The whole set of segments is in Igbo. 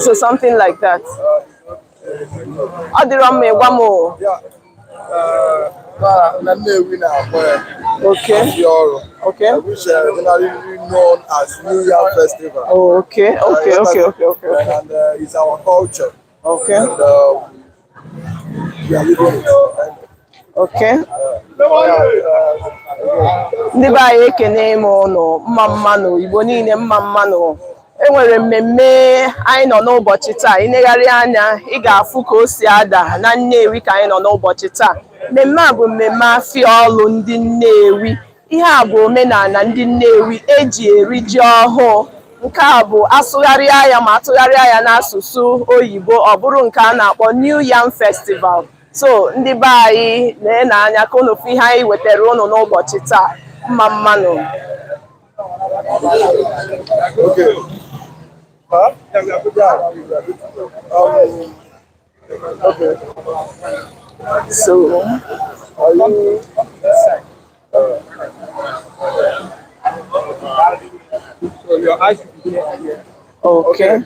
So something like that. Okay. Okay. Which generally known as New Yam Festival. Oh, okay. Okay. And it's our culture. Okay. And we are living it. Okay. Ndị be anyị ekene m ụnụ mma mmanụ Igbo niile mma mmanụ. Enwere mmemme anyị nọ n'ụbọchị taa. Ịnegharị anya ị ga-afụ ka o si ada na Nnewi ka anyị nọ n'ụbọchị taa. Mmemme a bụ mmemme Afia Olu ndị Nnewi. Ihe a bụ omenala ndị Nnewi eji eri ji ọhụụ. Nke a bụ asụgharịa ya ma atụgharịa ya n'asụsụ oyibo ọ bụrụ nke a na-akpọ New Yam Festival. So ndị be anyị na-ene anya ka unu fụ ihe anyị wetara unu n'ụbọchị taa mma mmanụ. Okay. Okay. So are you so your eyes here. okay.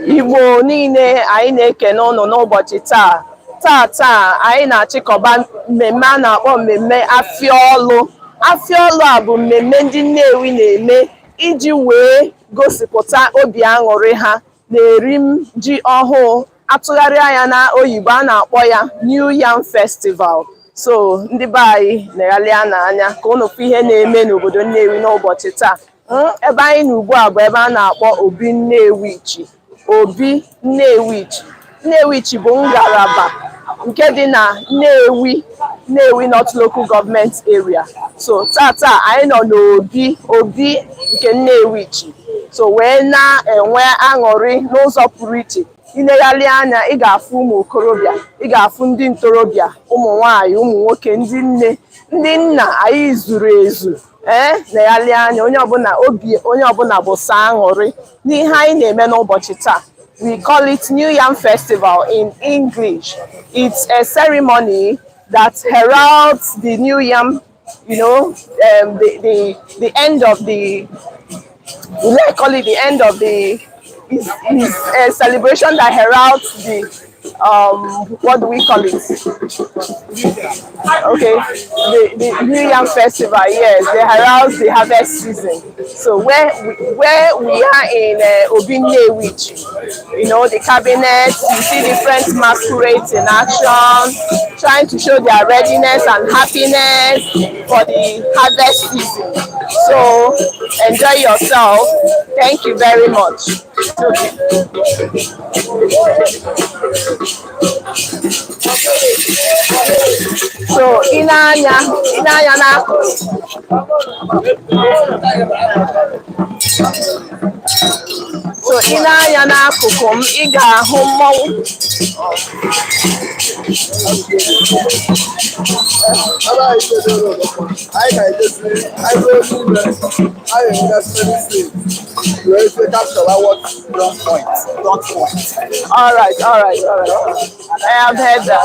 Igbo niile anyị na-ekene unu n'ụbọchị taa. Taa anyị na-achịkọba mmemme a na-akpọ mmemme Afia Olu. Afia Olu a bụ mmemme ndị Nnewi na-eme iji wee gosipụta obi aṅụrị ha na-eri ji ọhụụ. Atụgharịa ya na oyibo a na-akpọ ya New Yam Festival. So ndị be anyị na-eghali n'anya ka unu fụ ihe na-eme n'obodo Nnewi n'ụbọchị taa. Ebe anyị na ugbu a bụ ebe a na-akpọ Obi Nnewichi. Obi Nnewichi. Nnewichi bụ ngalaba nke dị na Nnewi North Local Government Area. So taa anyị nọ n'Obi nke Nnewichi. So wee na-enwe aṅụrị n'ụzọ pụrụ iche. Ịnegharị anya ị ga-afụ ụmụ okorobịa, ị ga-afụ ndị ntorobịa, ụmụ nwanyị, ụmụ nwoke, ndị nne, ndị nna, anyị zuru ezu. Na-egharị anya onye ọbụla bụ sọ aṅụrị n'ihe anyị na-eme n'ụbọchị taa. We call it New Yam Festival in English. It's a ceremony that heralds the New Yam, the end of the, we call it the end of the, is a celebration that heralds the, what do we call it? Okay, the New Yam Festival, yes, they heralds the harvest season. So where we are in Obi Nnewichi, the cabinet, you see different masquerades in action, trying to show their readiness and happiness for the harvest season. So enjoy yourself. Thank you very much. So inanya na so inanya n'akụkụ m ị ga-ahụ mmọnwụ. All right. I have heard that.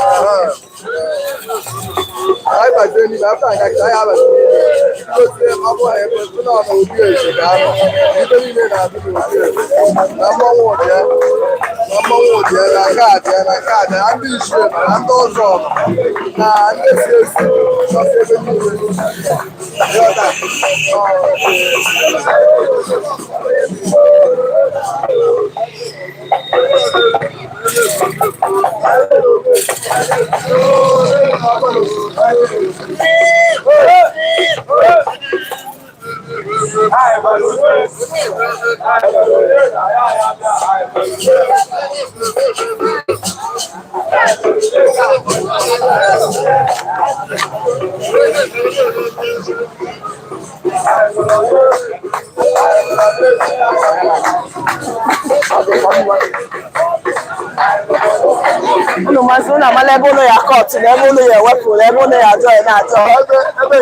Unu masị unu amala ebe unu ya kọt na ebe unu ya ewepụ na ebe unu ya ajọ ya na-atọ.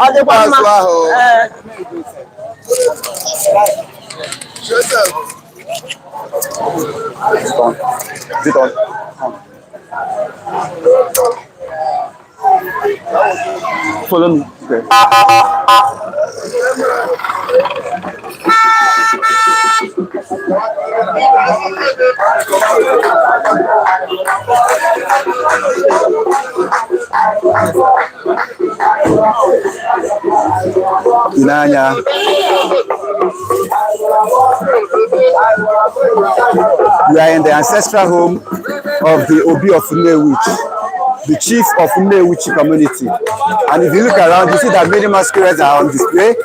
Ọ dịkwa mma. Follow me. Okay. Inanya. We are in the ancestral home of the Obi of Nnewi, the chief of Nnewi community. And if you look around, you see that many masquerades are on display.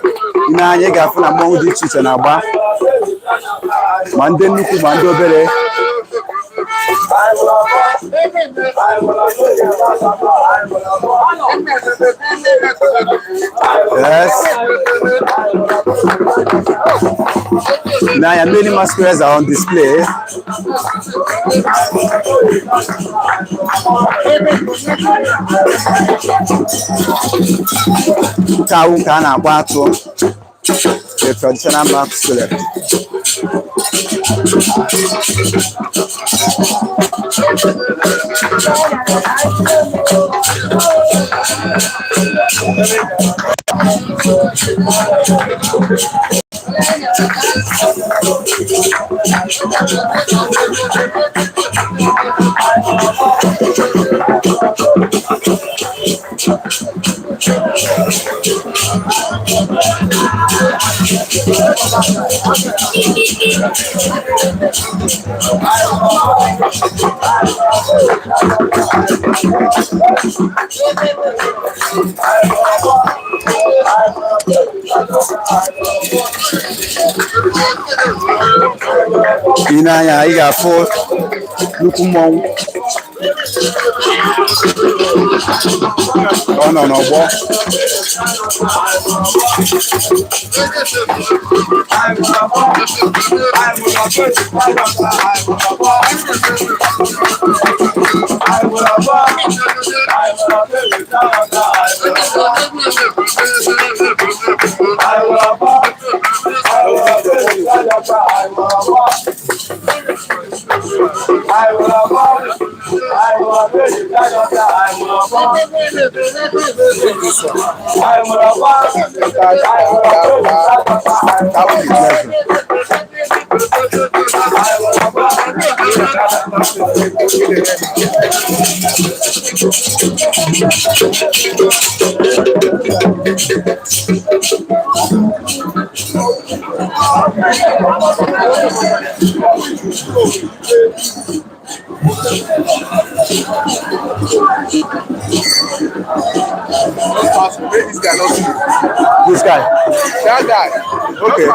Inanya gafuna among the chiefs and Aba. Mande nuku mande obere. Yes. Now many masquerades are on display. Kawu kana kwatu. The traditional masquerade. Inanya iga fo lukumon. Oh no no bo. This guy. That guy. Okay.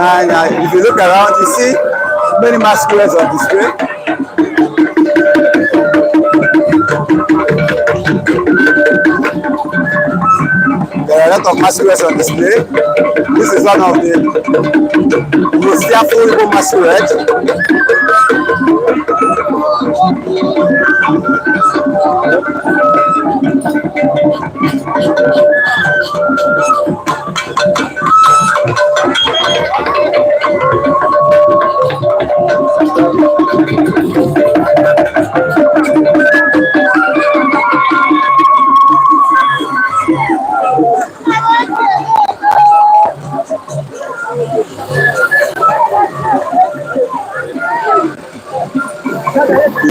And if you look around, you see many masquerades on display. There are are a lot of masquerades on display. This is one of the most fearful Igbo masquerades.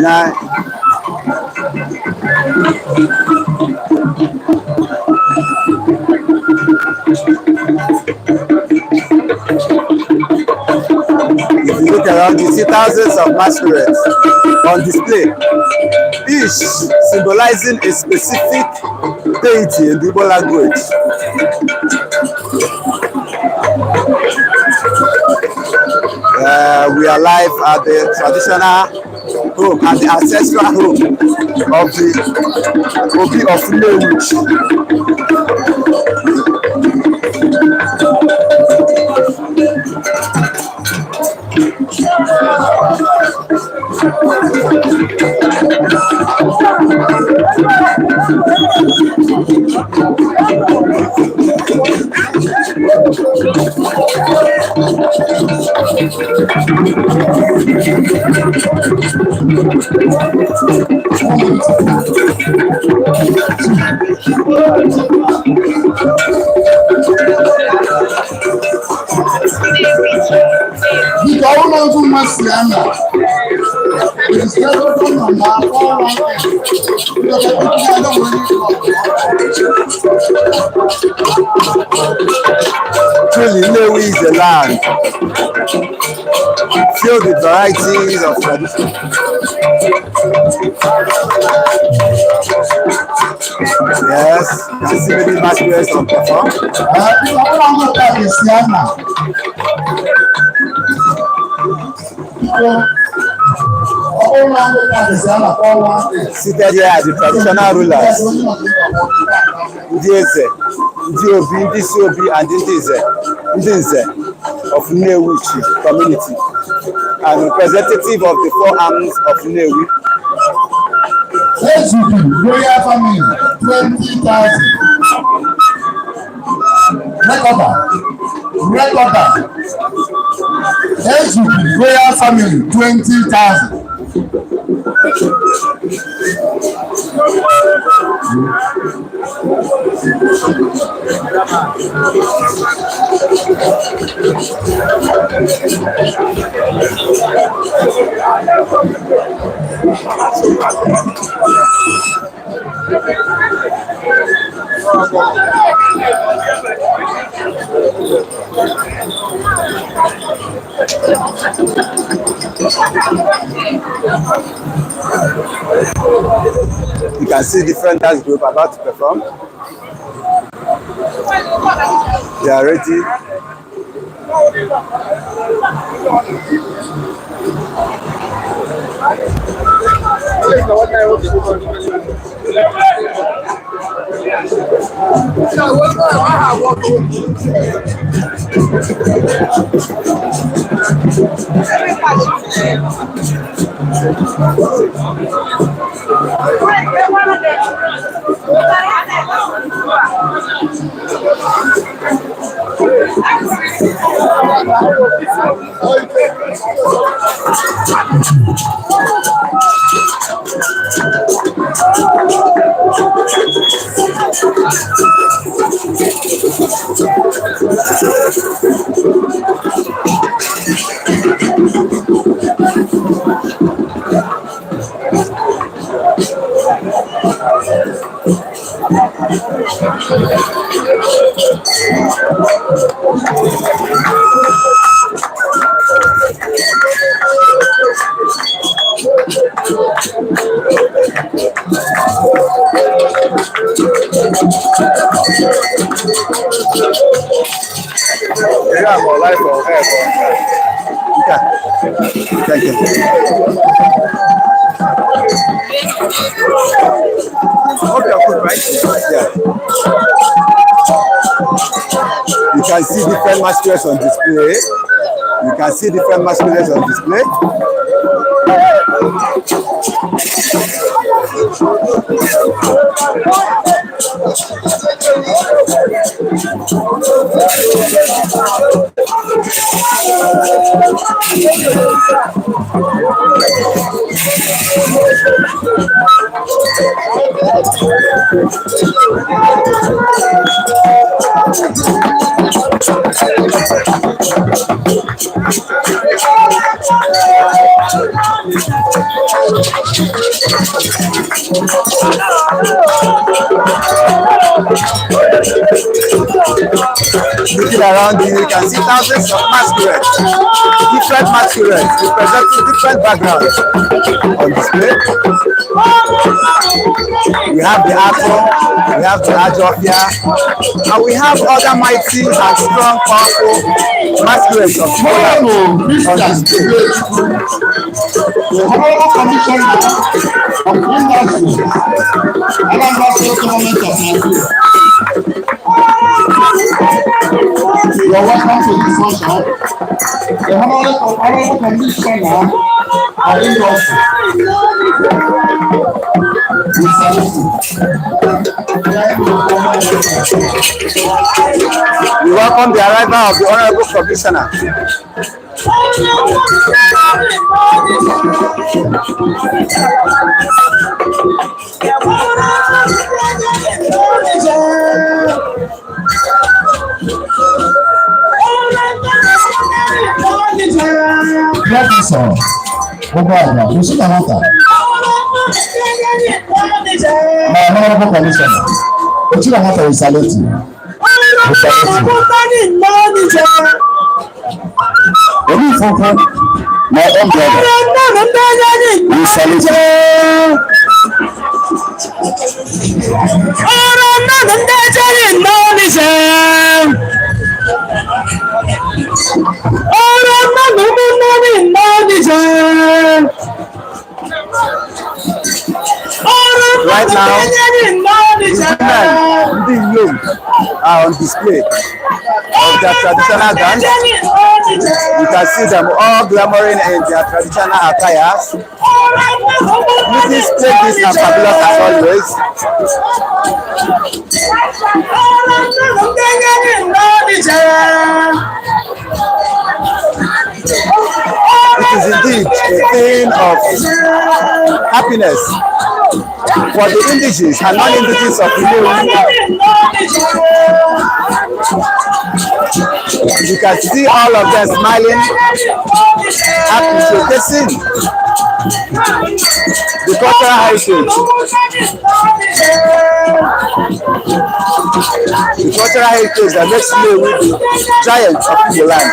Now, if you look around, you see thousands of masquerades on display, each symbolizing a specific deity in the Igbo language. We are live at the traditional home and the ancestral home of the Obi of Nnewi. Truly, Nnewi is a land filled with varieties of tradition. Yes, you can see many masquerades on perform. Seated here are the traditional rulers, Ndị Eze, Ndị Obi, Ndị Siobi, and Ndị Nze of Nnewi community, and representative of the four arms of Nnewi. Royal family, 20,000. Recorder. Royal family, 20,000. You can see different dance group about to perform. They are ready. Thank you. Okay, right? Yeah. You can see different masquerades on display. You can see different masquerades on display. Looking around you, you can see thousands of masquerades, different masquerades representing different backgrounds on display. We have the Afro, we have the Ajofia, and we have other mighty and strong, powerful masquerades of color on display. The Honorable Commissioner of Industry, Anambra State Government of Nigeria. You are welcome to this workshop. The Honorable Commissioner of Industry. We welcome the arrival of the Honorable Commissioner. Professor, Obaga, you see the matter? My Honorable Commissioner, you see the matter, we salute you. We salute you. Every photo, my own brother, we salute you. Right now, women are on display of their traditional dance. You can see them all glamoring in their traditional attires. Ladies take this and fabulous as always. It is indeed a thing of happiness for the indigenous and non-indigenous of Nnewi. You can see all of them smiling, happy, showcasing the cultural heritage. The cultural heritage that makes Nnewi the giant of the land.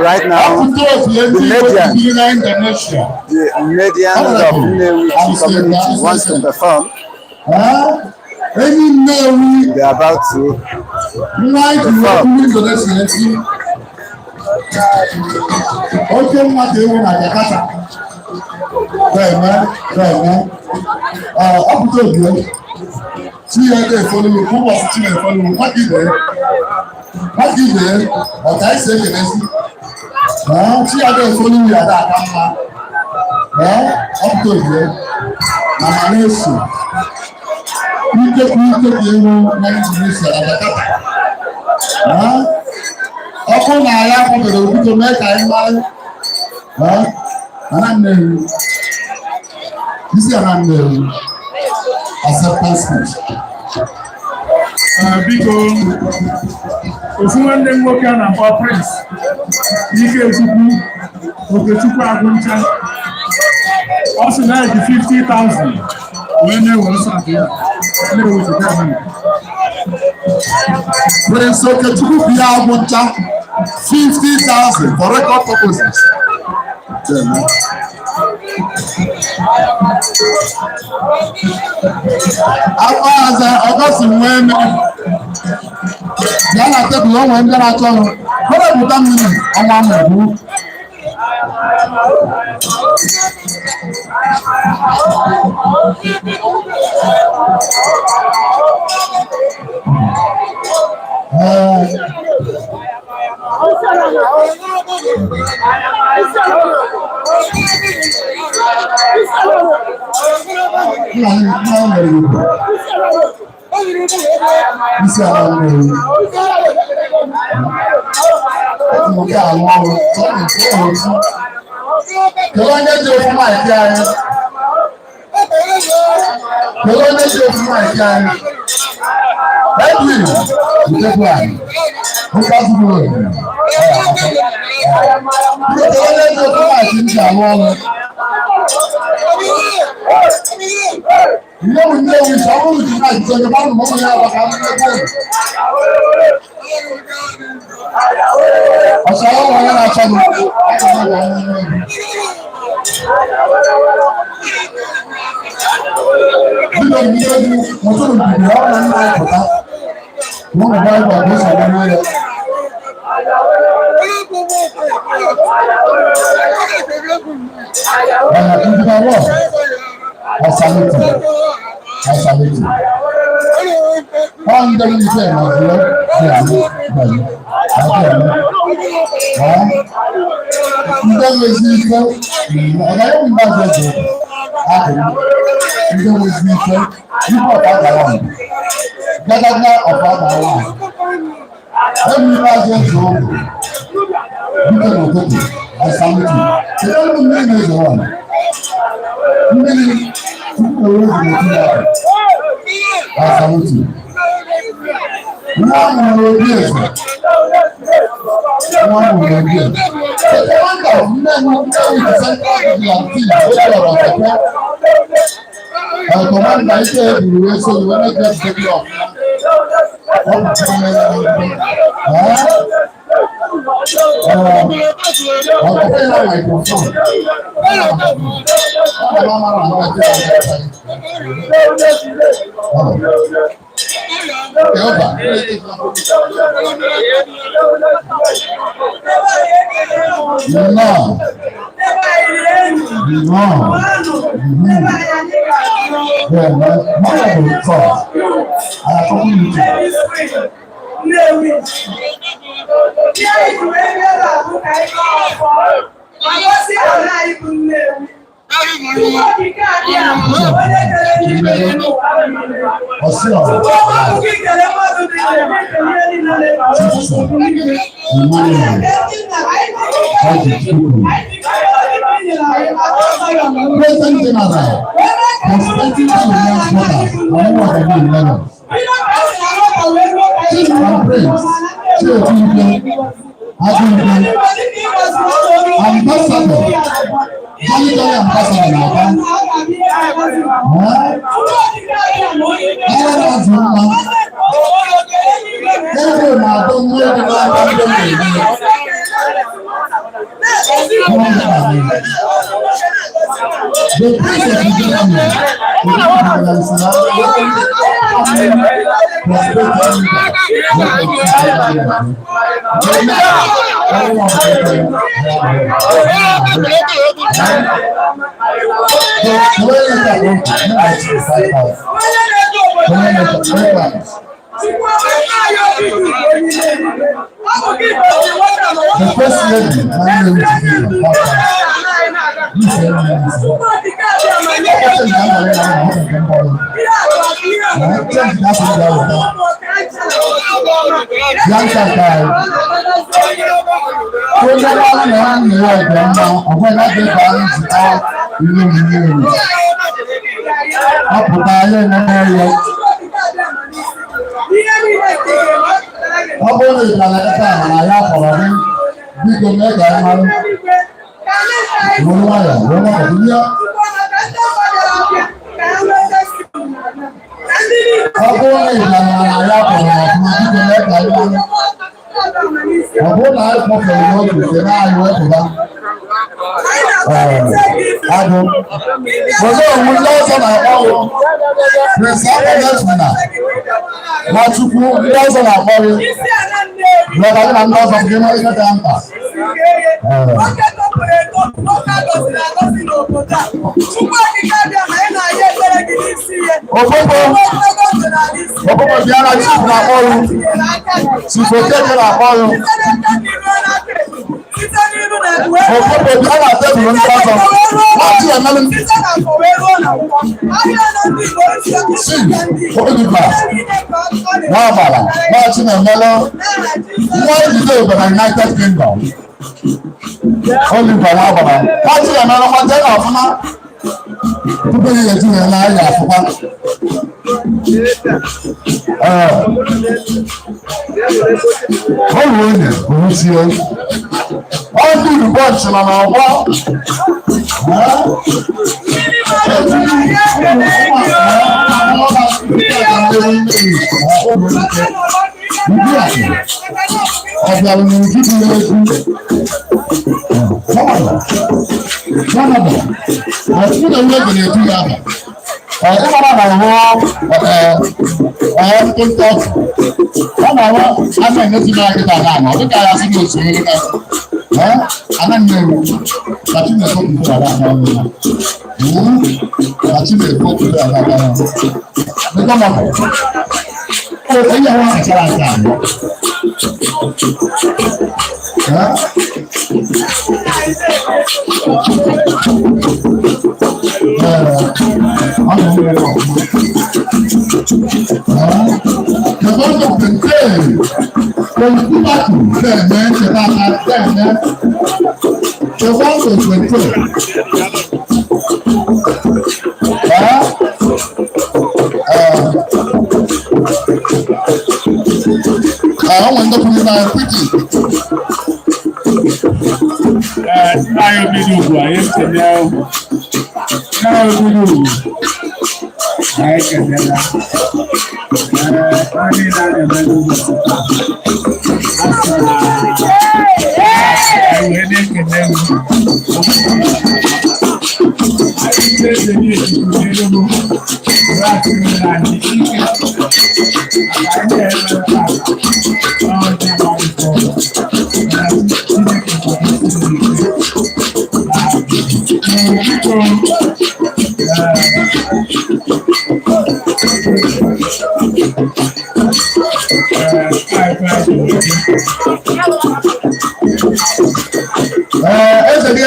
Right now, the median of Nnewi community wants to perform. They are about to perform. Acceptance speech. Because Osuman dem work on our prince. Ike Chukwu, Okechukwu Aguncha. Also now the 50,000. When they were starting, they were to tell me. Prince Okechukwu Aguncha, 50,000 for record purposes. Augustine when Yana take long when they are talking. What about that minute? United Kingdom. Oliver Nabana. What's the man of the Afana? People here to the line Afana. How will you? All the bunch on our wall.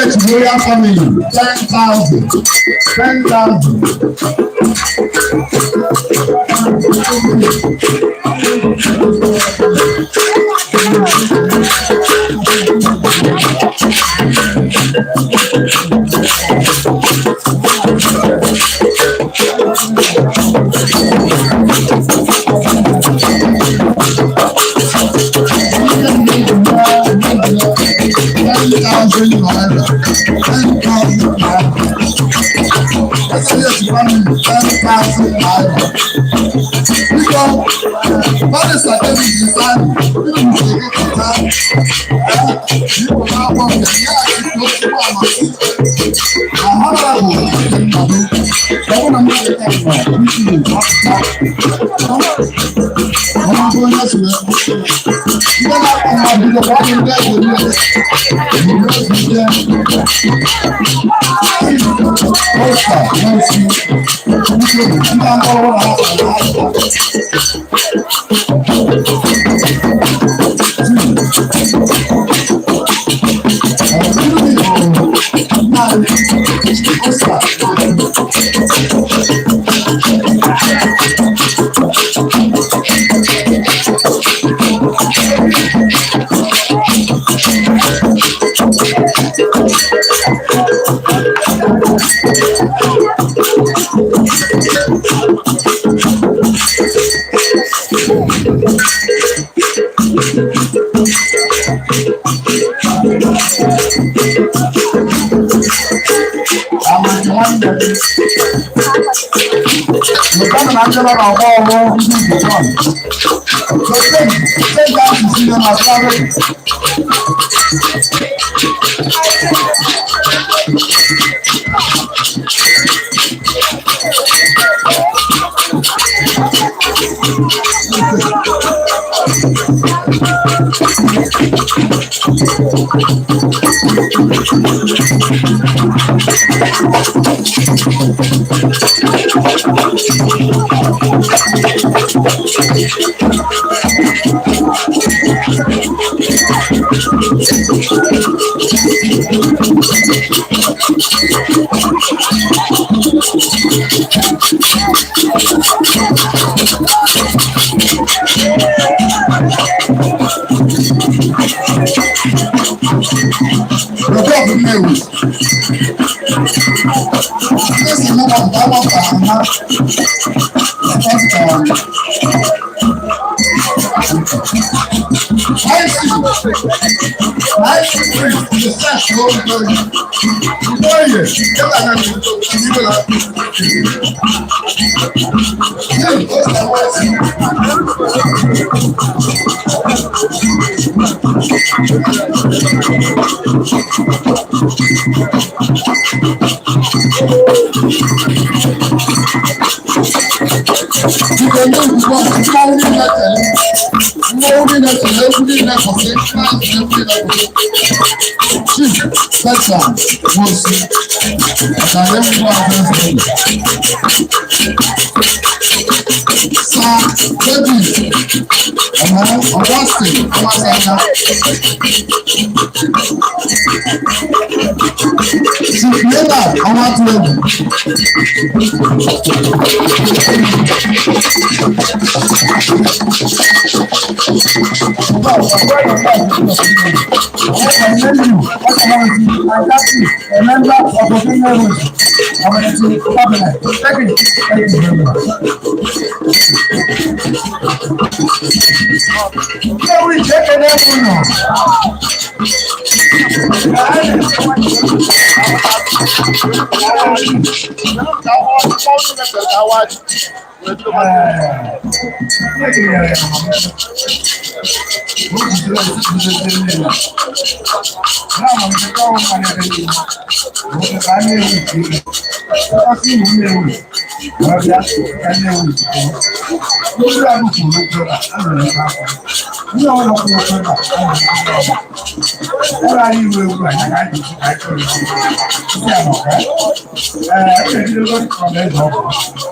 It's a Royal family, 10,000. 10,000. You know what I'm talking about. What are you doing? I told you. Yeah, okay. You don't come there, no.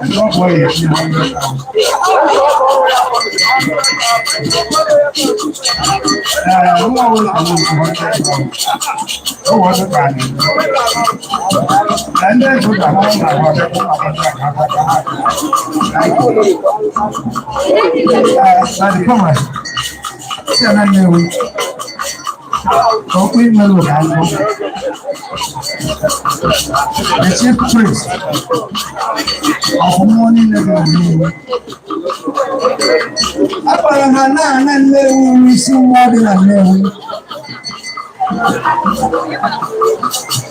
No boy, you the chief priest of morning Nnewi. Nnewi is more than Nnewi.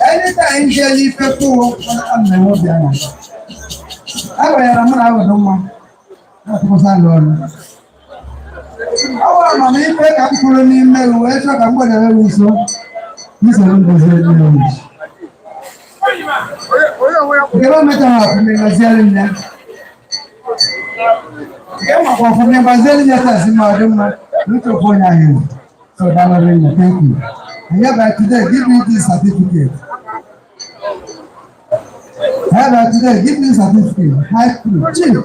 Anytime Jelly people I'm never there. I am today, give me this certificate. Today, give me certificate. High priest, chief,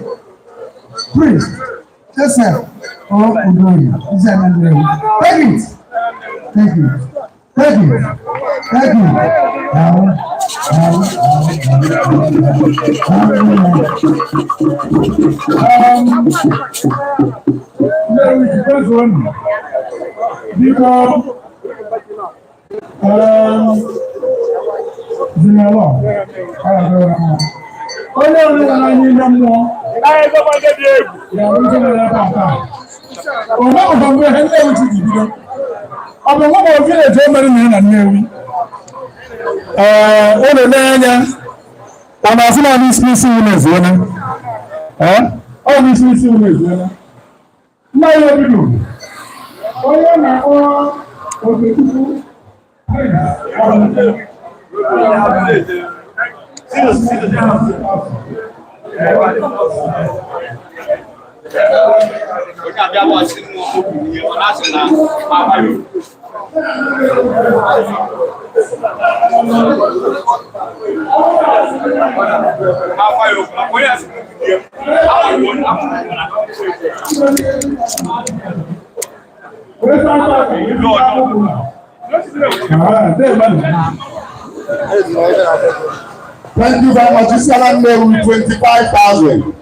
priest, Joseph, or Udoya. Take it. Thank you. Thank you. Thank you. Thank you very much. You are with 25,000.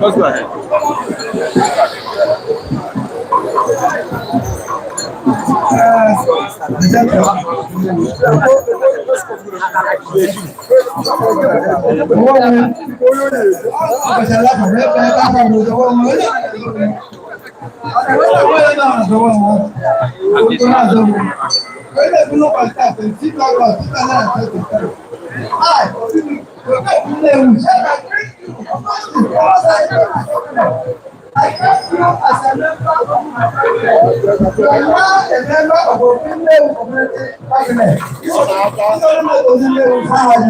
Let's go ahead. I can't feel as a member of my family. You are not a member of a female community family. You are not a member of the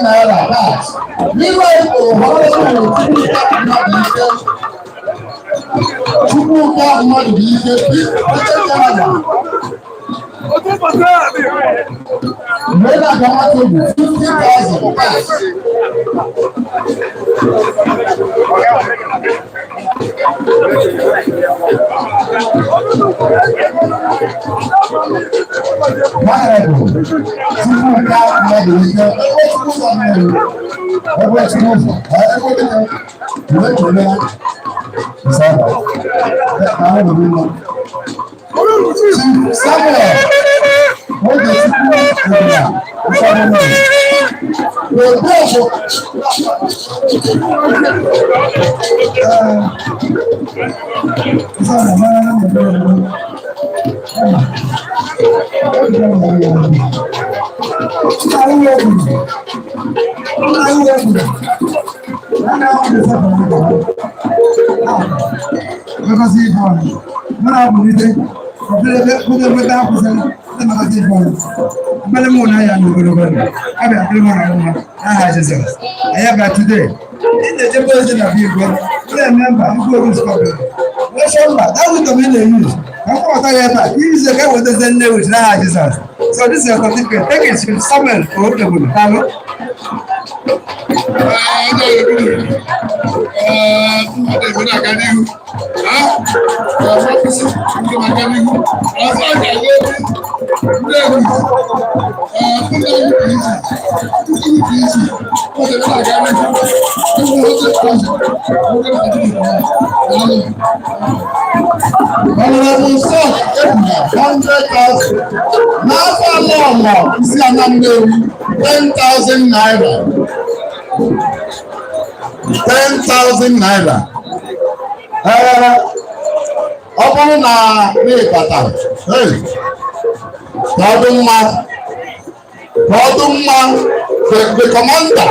naira cash. Nígbà ìpò ọ̀hún Chukwu ká mmadụ bụ ike mgbe na-aga nwata obi 50,000 cash. Today, in the generation of people, remember, you go to school. That would come in the use. He is a guy with the same name with Jesus. So this is a certificate. Take it to someone for the good. See, Anambra, 10,000 naira. 10,000 naira. Open na me pata. Hey. The commander.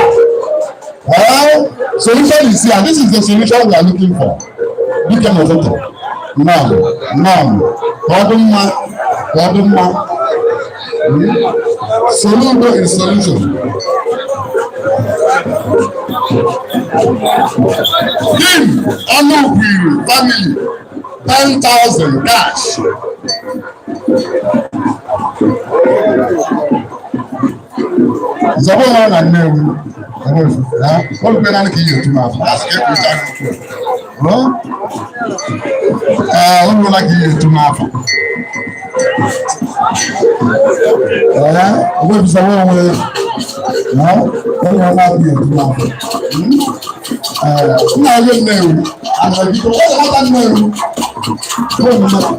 Solution is here. This is the solution we are looking for. Become a voter. Solution is solution. Give Olu family 10,000 cash. Zabon and Nnewi. What we are looking at tomorrow. That's get we done. No? What we like you tomorrow. What is the one way? No? What we like you tomorrow. I don't know. And I people what know.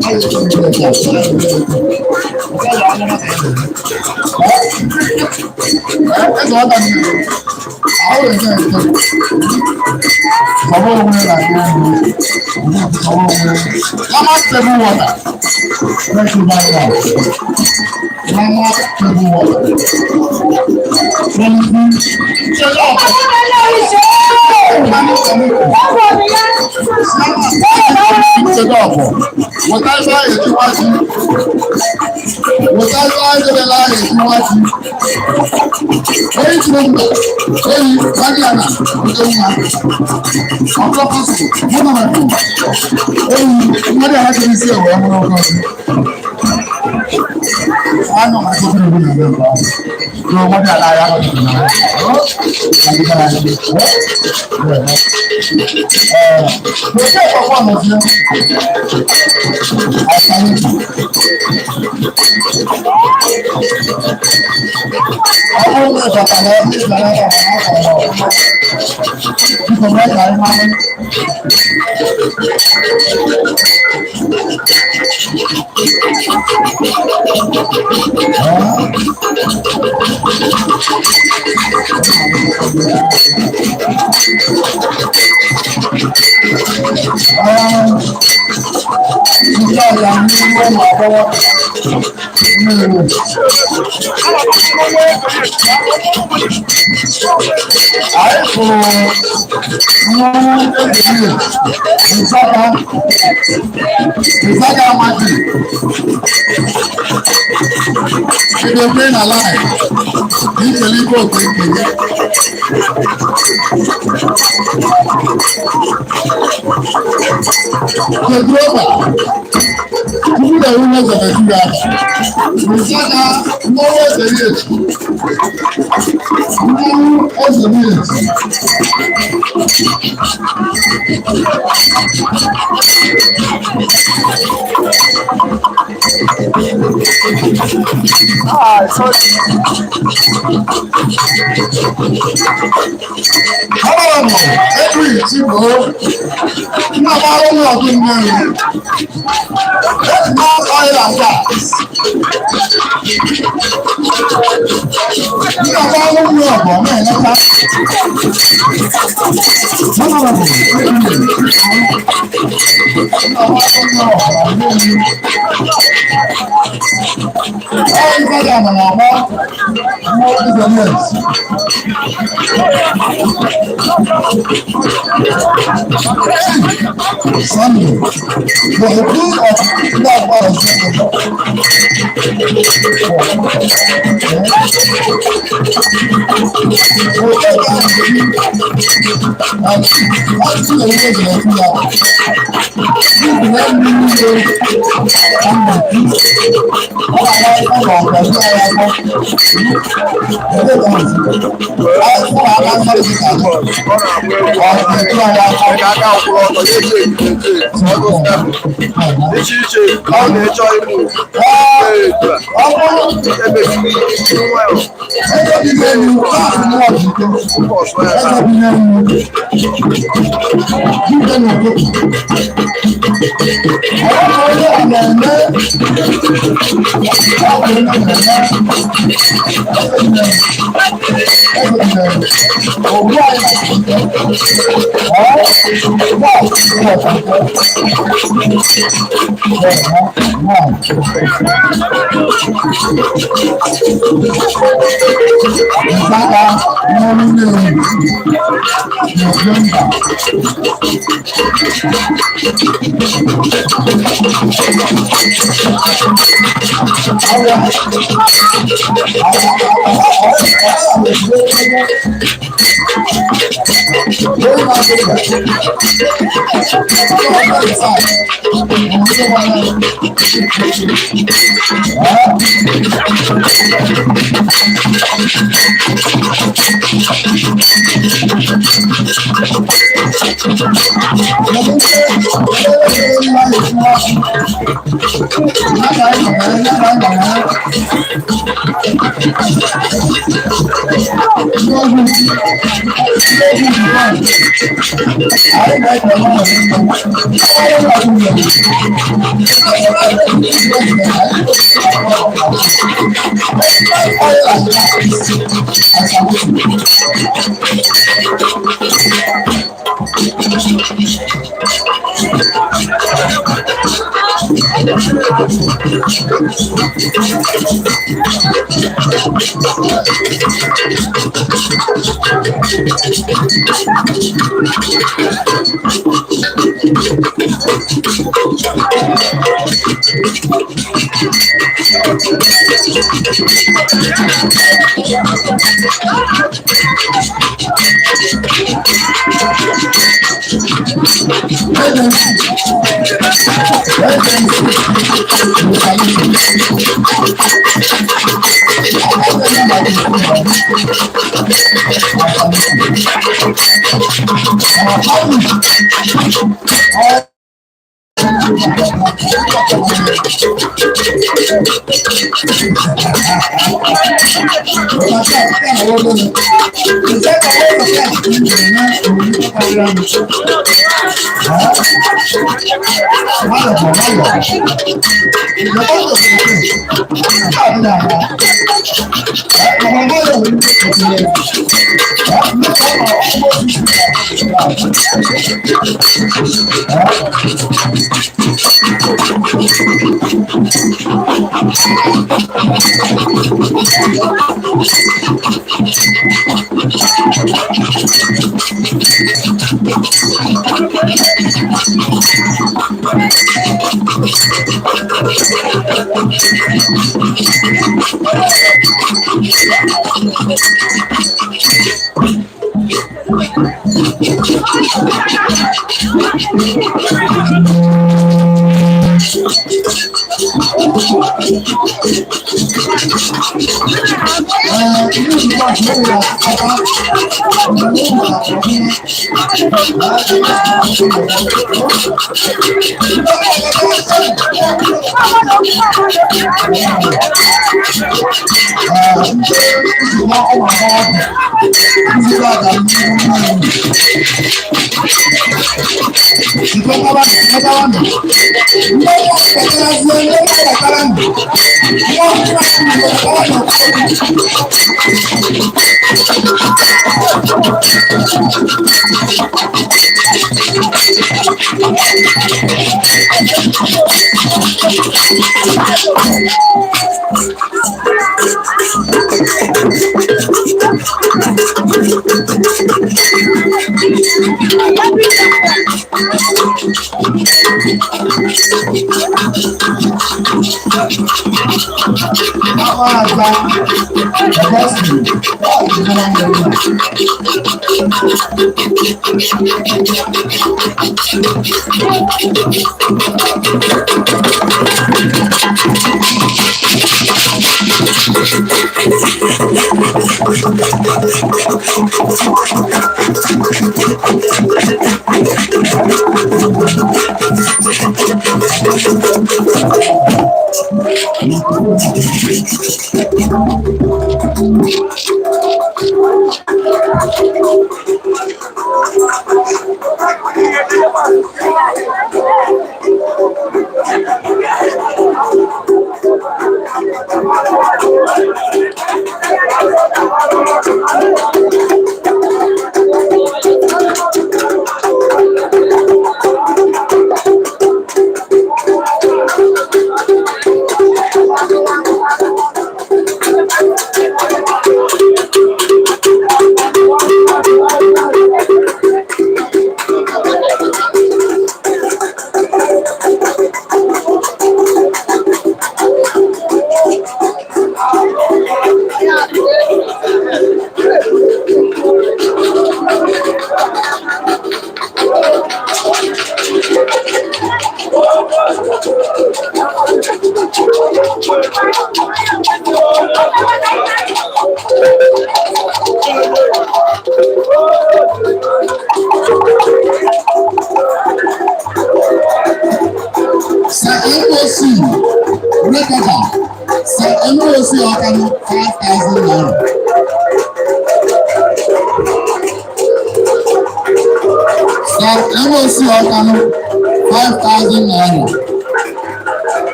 That's what I mean. I was saying, table water. Thank you very much. Table water.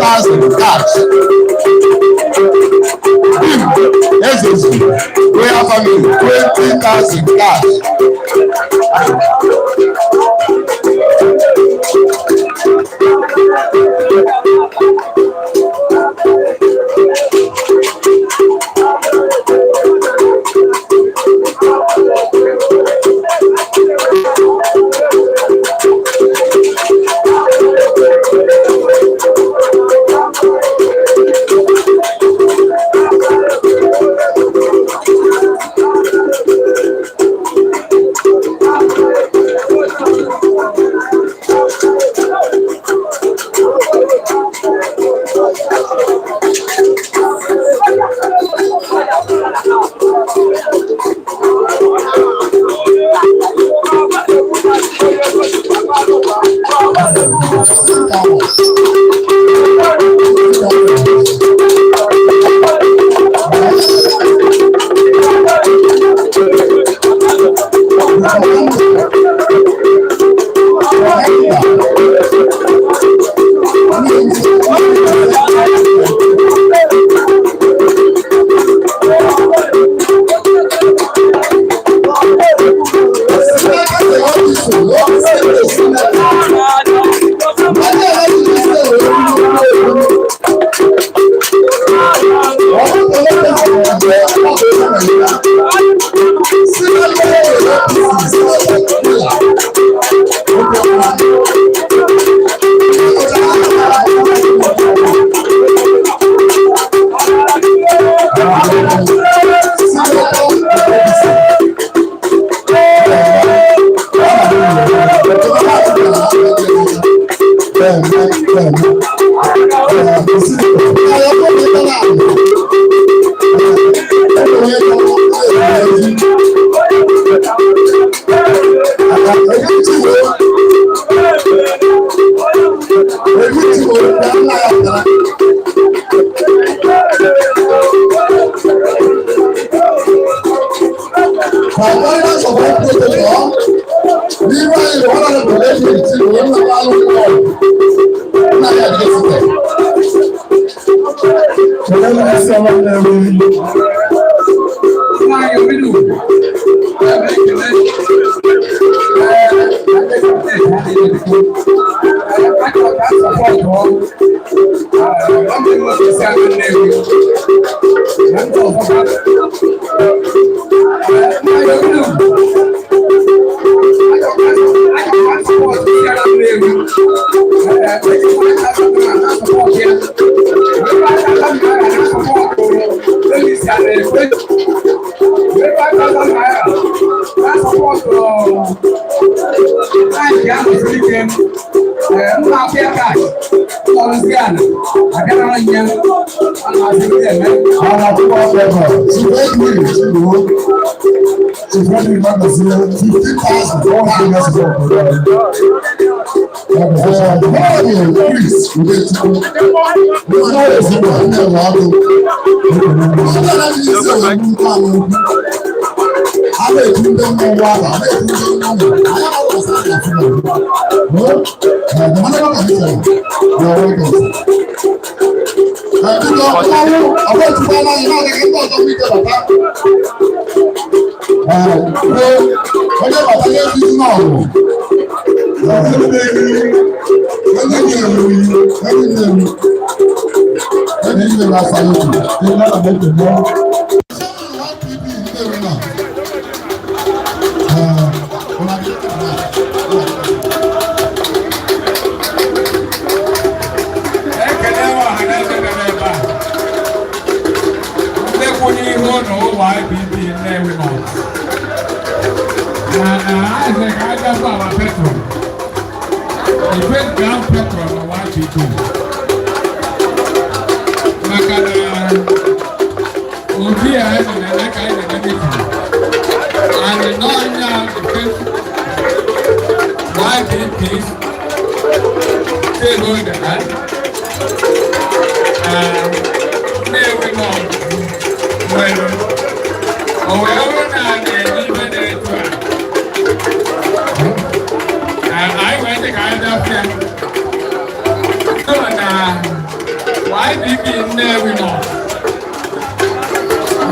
20,000 cash. family 20,000 cash.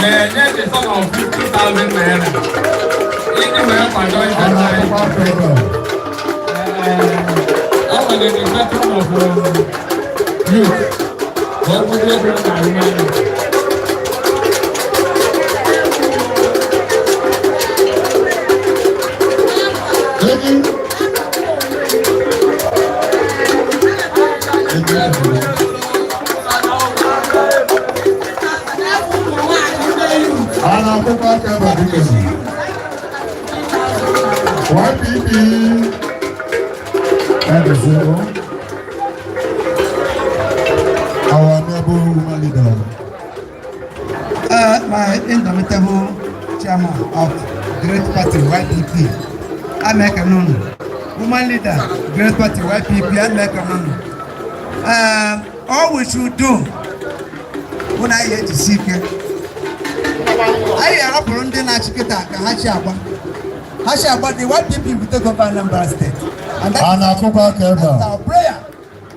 the sum of 50,000 naira. Anywhere for joint venture. I was in the spectrum of youth. What would you bring my money? Our neighbor woman leader. My indomitable chairman of Great Party YPP, American woman leader, Great Party YPP, American. All we should do when I hear to seek it. I hear up on the Nachikita, Hashaba. Hashaba, the YPP will take over Anambra State. And that's our prayer.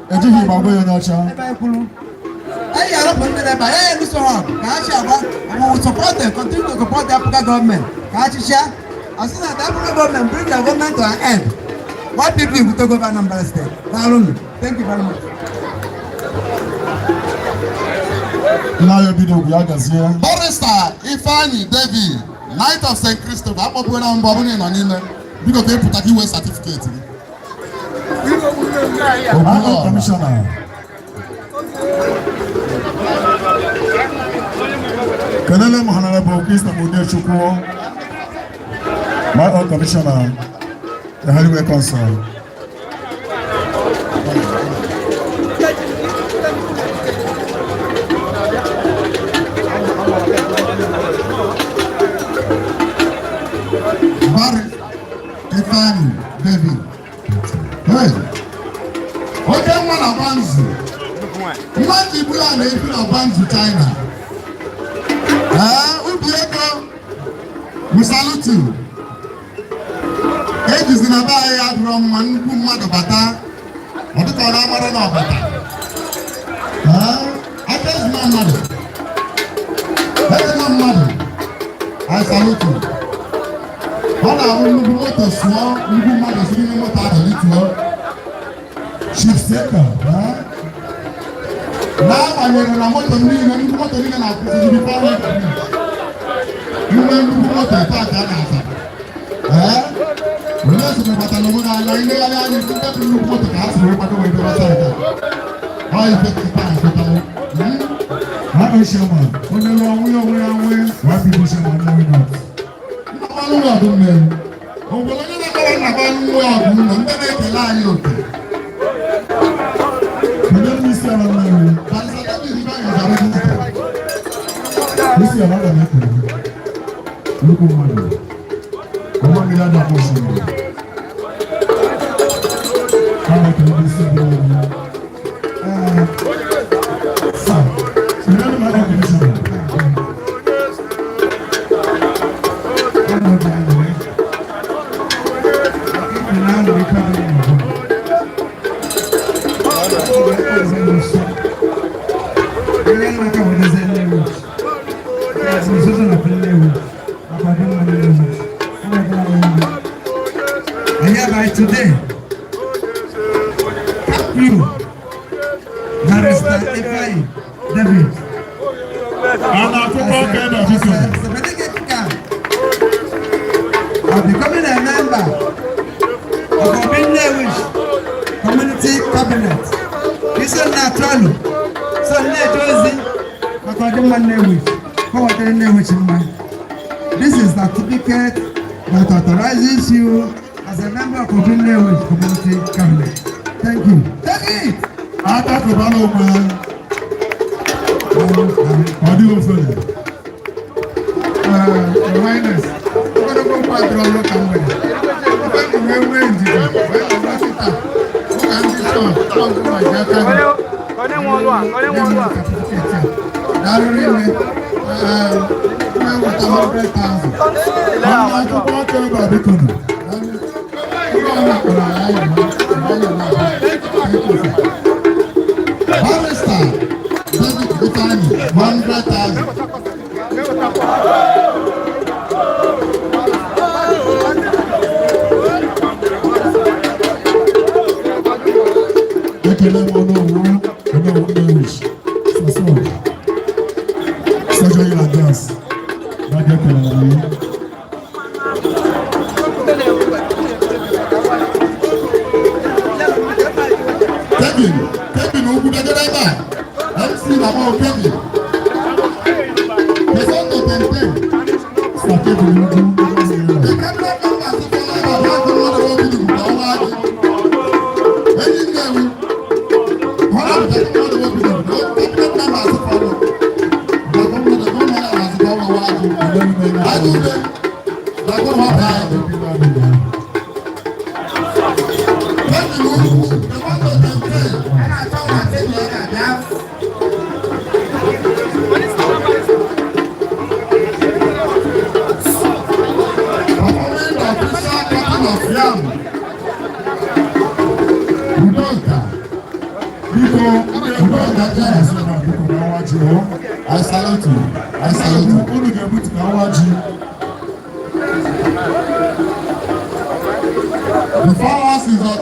I hear up on the Neba, hey, Mr. Hawk, Hashaba, and we will support them, continue to support the African government. Hashisha, as soon as the African government bring the government to an end, YPP will take over Anambra State. Thank you very much. Barrister Ifeanyi David, Knight of St. Christopher, I'm up when I'm bobbing in on him because they put a US certificate. Commissioner. Colonel Honorable Christopher Odechukwu, my own commissioner, the Highway Council. Ifeanyi David. Hey, okay, one Abanzu. One people are making Abanzu China. We salute you. It is in a day from one mother bata. What do you call our bata? I tell my mother. That is my mother. I salute you. What I will look at the small, little mother sitting what I little. She's sick. Now I will not want to mean and what to mean and I put it before you may look at the fact that when I said about the woman, I know I need to look at the house and what away the outside. I take the time for them. How is your man? When you know we are why people say I'm not. I don't know. Oh, well, I don't know about you. I'm going to lie. Let me see how I'm this is another method. Look at money. Come on, we are not possible. How much can you see? So you know my commission. Now we come in. And hereby today, you, Barrister Ifeanyi David, are becoming a member of Afia Olu Nnewi Community Cabinet. This is natural. So this is the certificate that authorizes you as a member of Afia Olu Nnewi Community Cabinet. Thank you. Take it. What do you say? Highness, I'm going to go back to our local way. I salute you. I salute you. Before us is an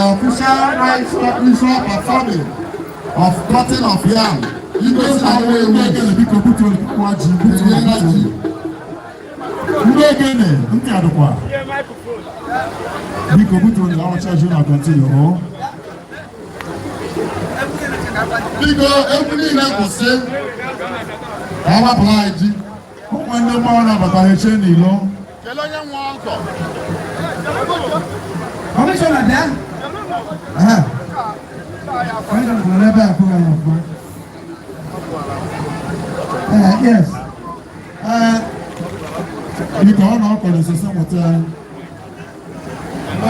official ritual performing of cutting of yam. You know how we make it be computer kwaji. Ndegene, ntiadukwa. Be computer on our charge na continue. Because every night was same. I'm obliged. When the morning about a chain, you know. How much are there? Yes. You can't knock on the system with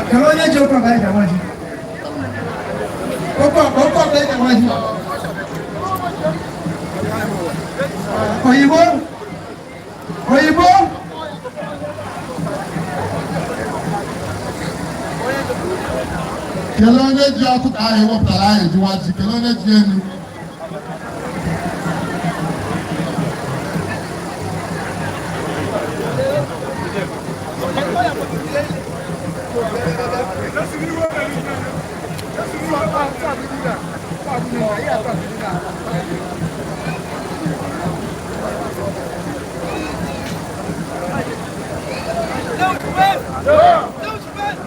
can I joke about that one? Oyibo? Kelone ji ọkụkọ ahụ ewepụtara anyị jiwa ji kelone ji enu.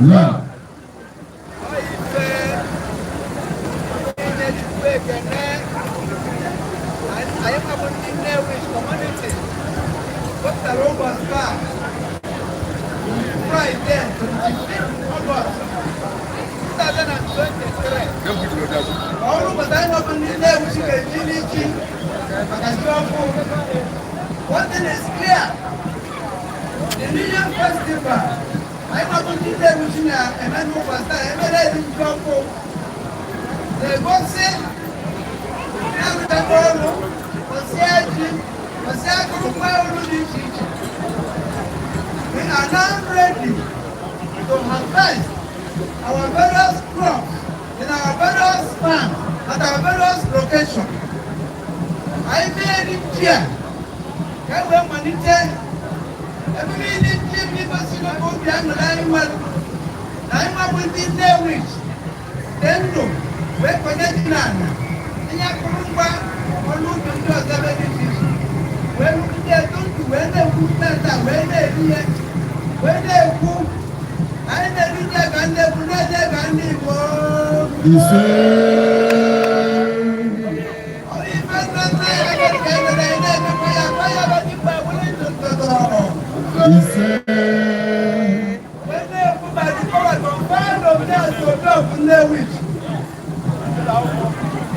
Yeah. I am a Nnewi community. What the road was back. Friday, 25th August 2023. All of the time of Nnewi community. One thing is clear. The Yam Festival. I am a Nnewi and I know what's that. They go say, we are now ready to harvest our various crops in our various farms at our various locations. I made it clear that when we need every people see the book and the animal with the Nnewi, then no, we're connecting now.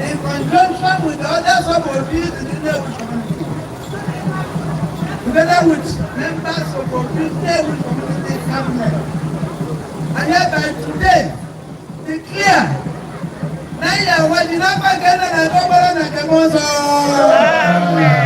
In conjunction with the others of our youth in the Nnewi community, together with members of our Nnewi community cabinet, and hereby today declare Naya Wajinapa Gana and Gobara Nakamoso. Amen.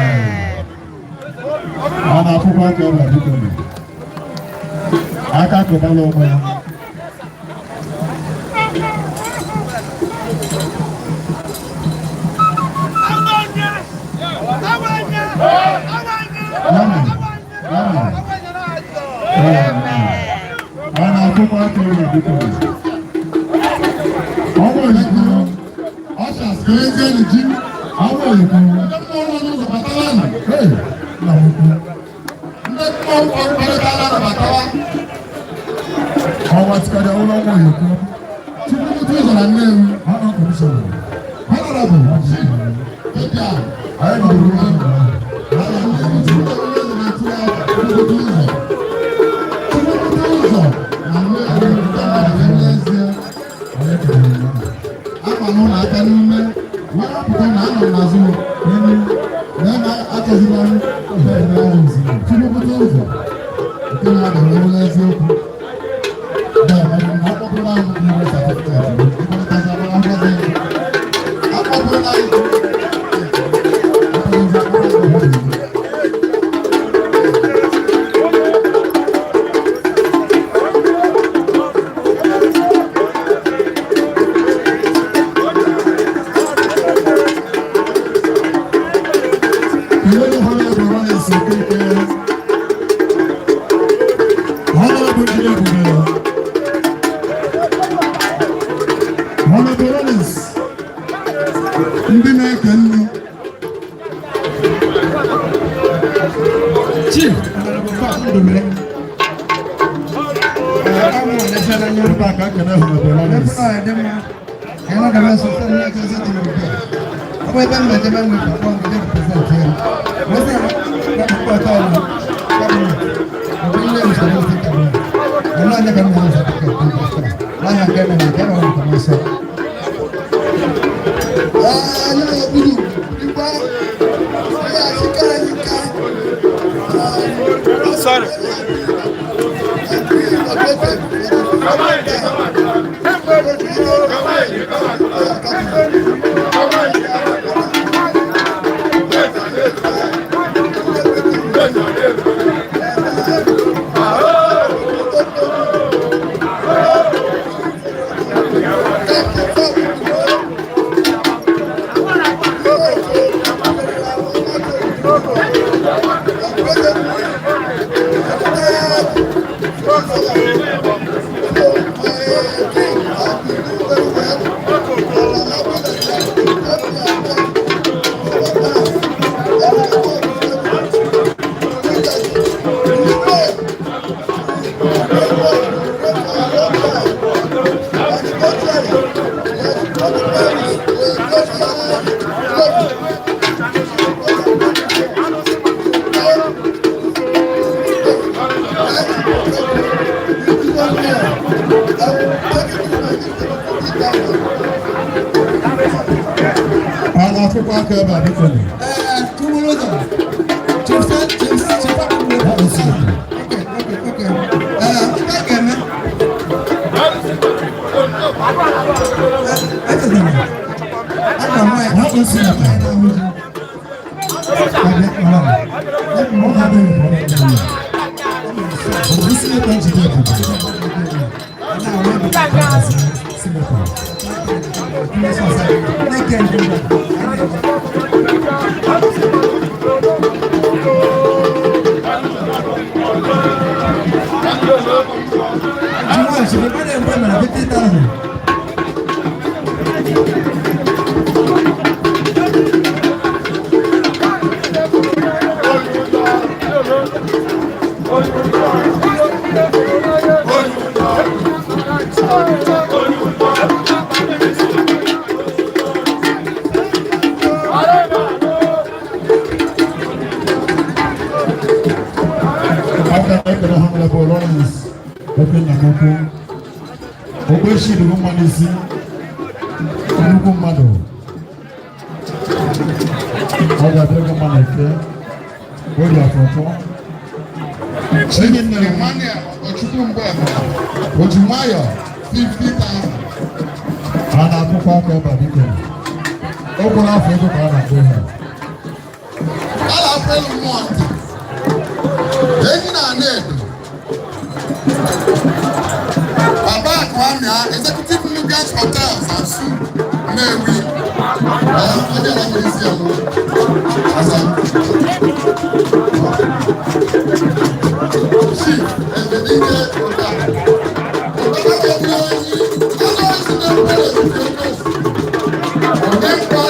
Thank you.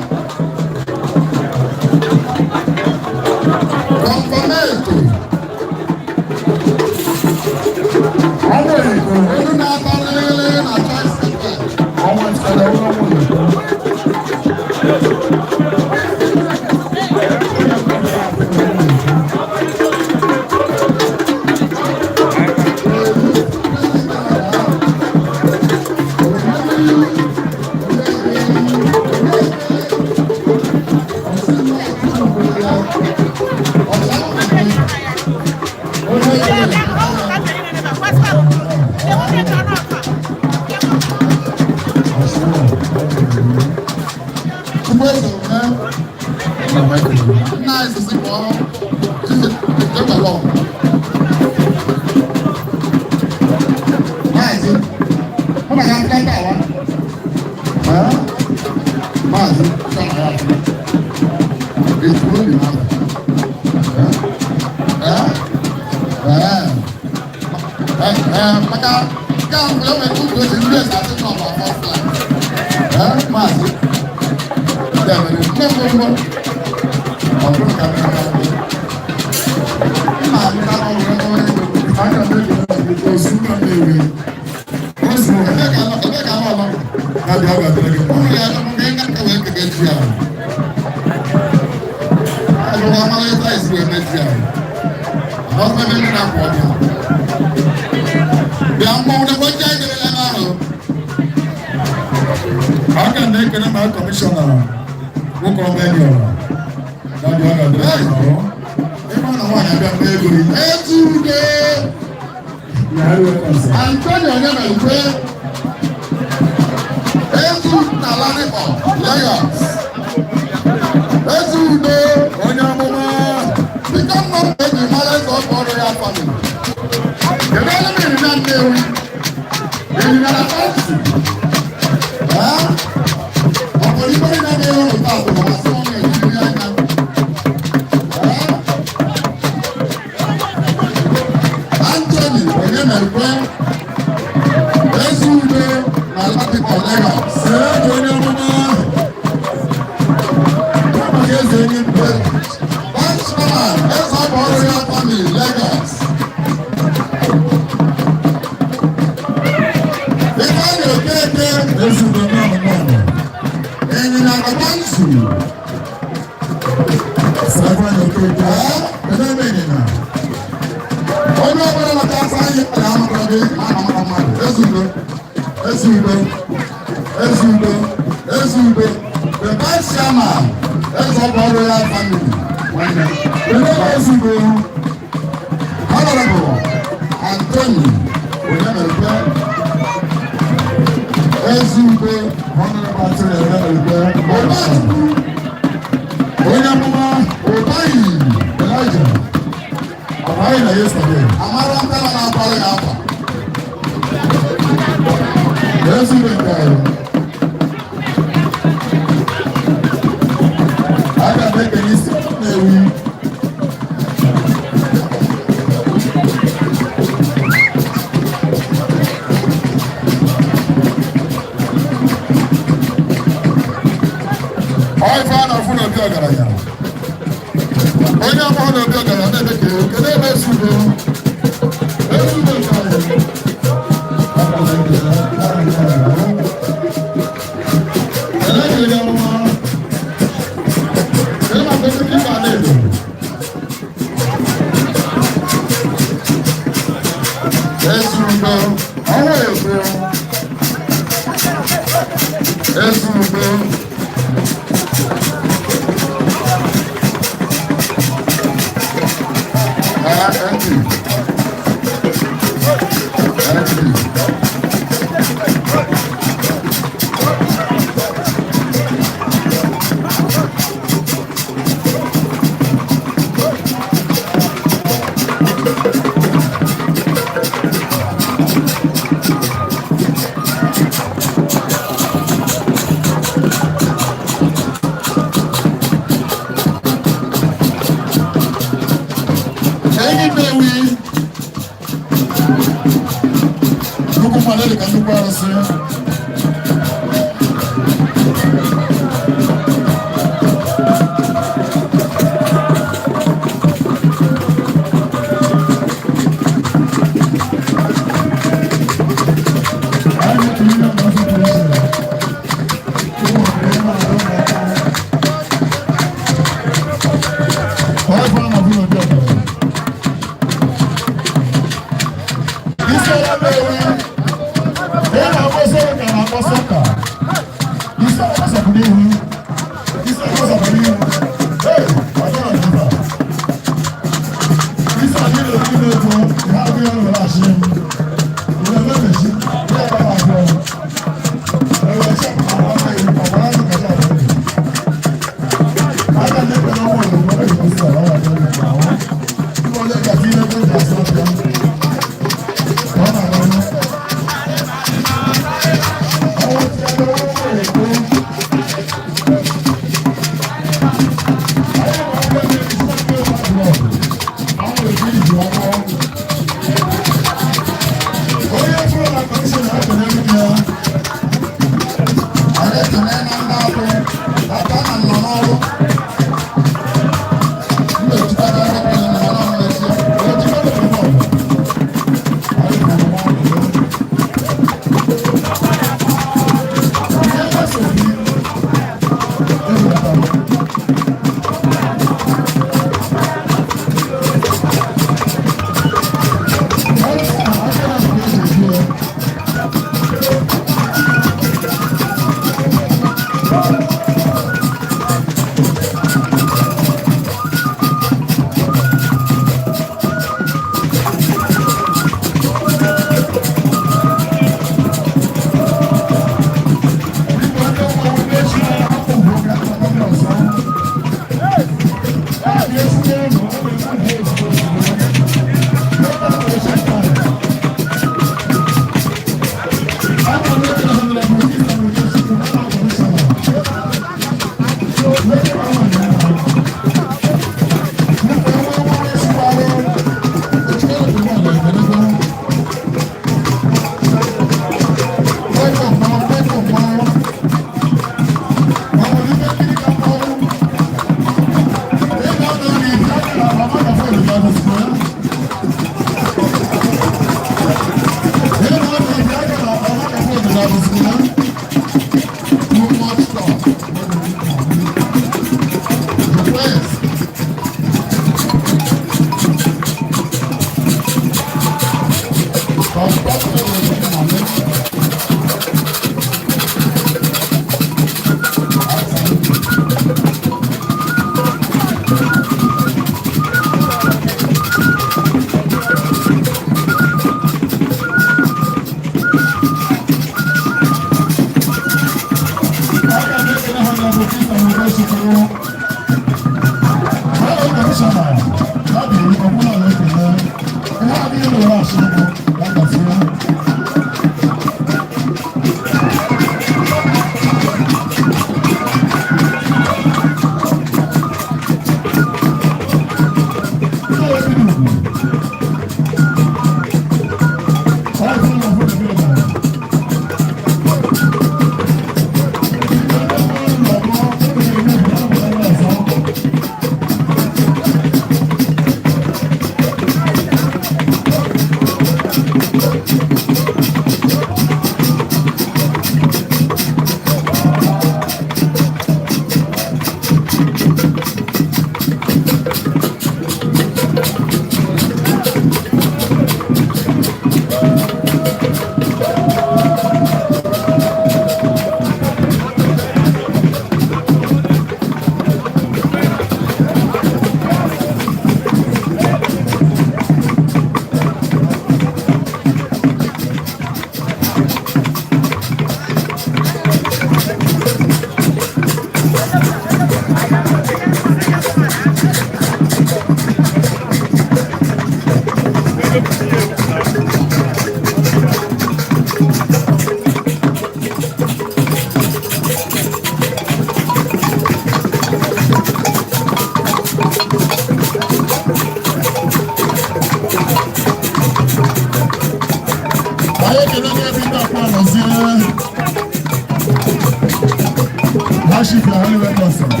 Afia Olu Festival.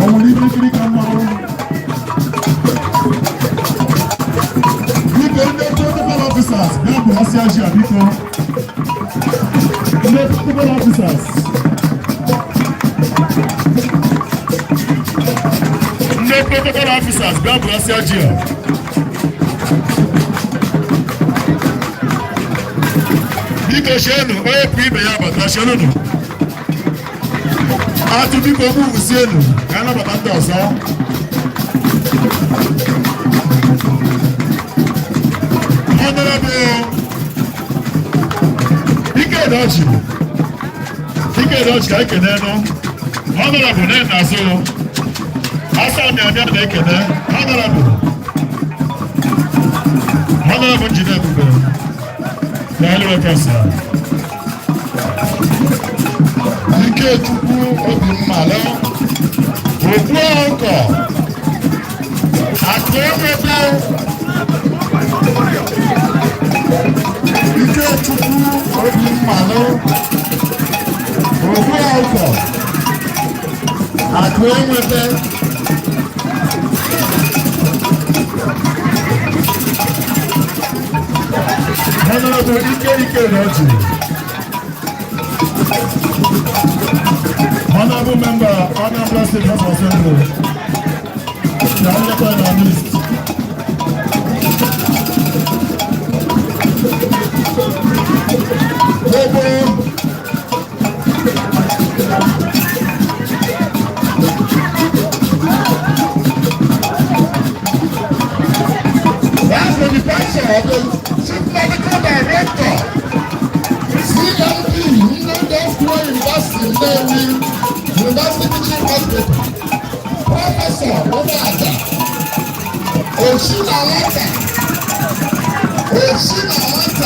Ọmọ ní kíkiri kan máa wọ́n. Nígbà ilé protocol officers ní àbò ọ̀sẹ̀ àṣẹ àbíkọ́. Ilé protocol officers. Ilé protocol officers ní àbò ọ̀sẹ̀ àṣẹ. Biko shenu, oye pribe ya bata shenu nu. Atu biko buhu sienu, kana bata ndoso. Honorable Ike doji ka ike neno. Honorable ne naso. Asa ni anya na ike ne. Honorable njide bube. Afia Olu Festival. ike chukwu obi mmale okwu ọkọ atụ emebe ike chukwu obi mmale okwu ọkọ atụ emebe Honorable Ike Roji. Honorable Member, Anambra State House of Assembly. The Honorable Analyst. That's the departure of the Chief Medical Director, CMP, University Nnewi, University Teaching Hospital, Professor Obada, Oshinawata, the CMP,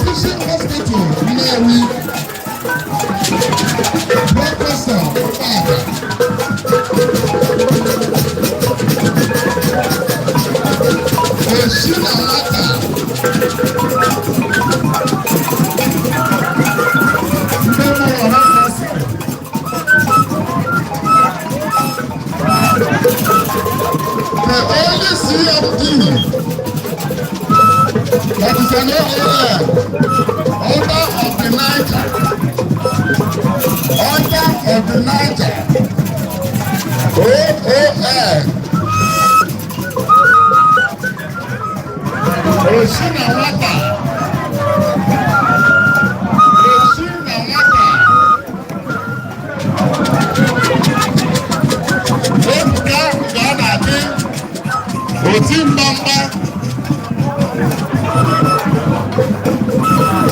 Teaching Hospital Nnewi, Professor Obada, Oshinawata, the only CMD that is an area order of the Niger, OON, Oshinawata, Ebuka Ganabi, Otimbamba,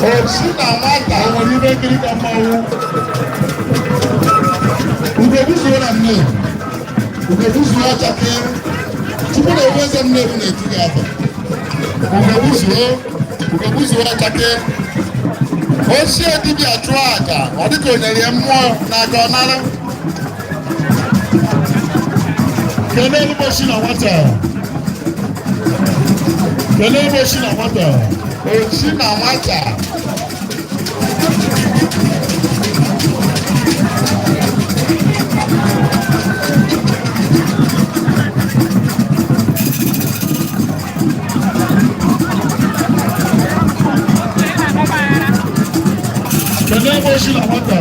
Oshinawata, Olivekiri Kamawu, Ugebusu na nne, Ugebusu na chake, tupu na uweze nne na etugi hapa. Ugebusu na chake, Oshie dibia chụọ aja, ọ dịka onyere mmụọ n'aka ọ nara. Kelee ugbo Oshinawata. Kelee ugbo Oshinawata. Oshinawata. Kelee ugbo Oshinawata.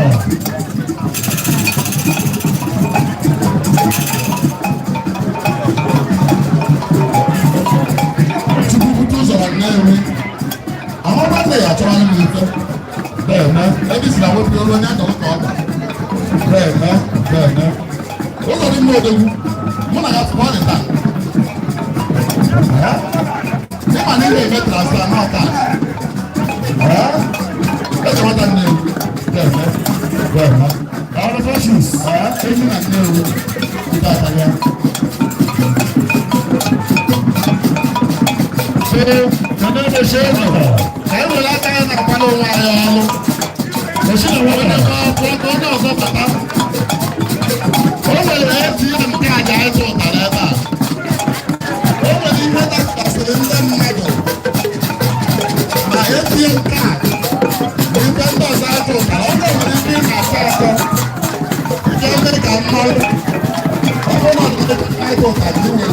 Ẹbí sinna wọ́n fi olóyún ní àtọ̀wọ́ kọ́ ọ̀dà. Bẹ́ẹ̀ ó sọ ní mú odògún, mú nà ya fún ọ́ nìta. Ní màá nílò ìwé tìrasìlà náà ká. Ẹ sọ wọ́n ta ní ewu. Bẹ́ẹ̀ àwọn ọ̀dọ́ shoes, ẹ̀yìn nà ní ewu. Ìta àtàyà. Ṣé kàdé ló ṣe é nìyà? Ẹ̀rù látàrí nà pálọ̀ wọn ayọ̀ ọ̀lú. Oshinawata ọkọ̀ náà sọ pàtà. O nwere ATM nke aja ịzụ ụtara ebe a. O nwere ihe dakasịrị ndị mmadụ na ATM kaadị na ibe ndị ọzọ ịzụ ụtara. Ọ nwere ndị na-asa ọkọ nke ebe ka mmanụ. Ọ bụrụ na ọ dị ka ịzụ ụtara inye.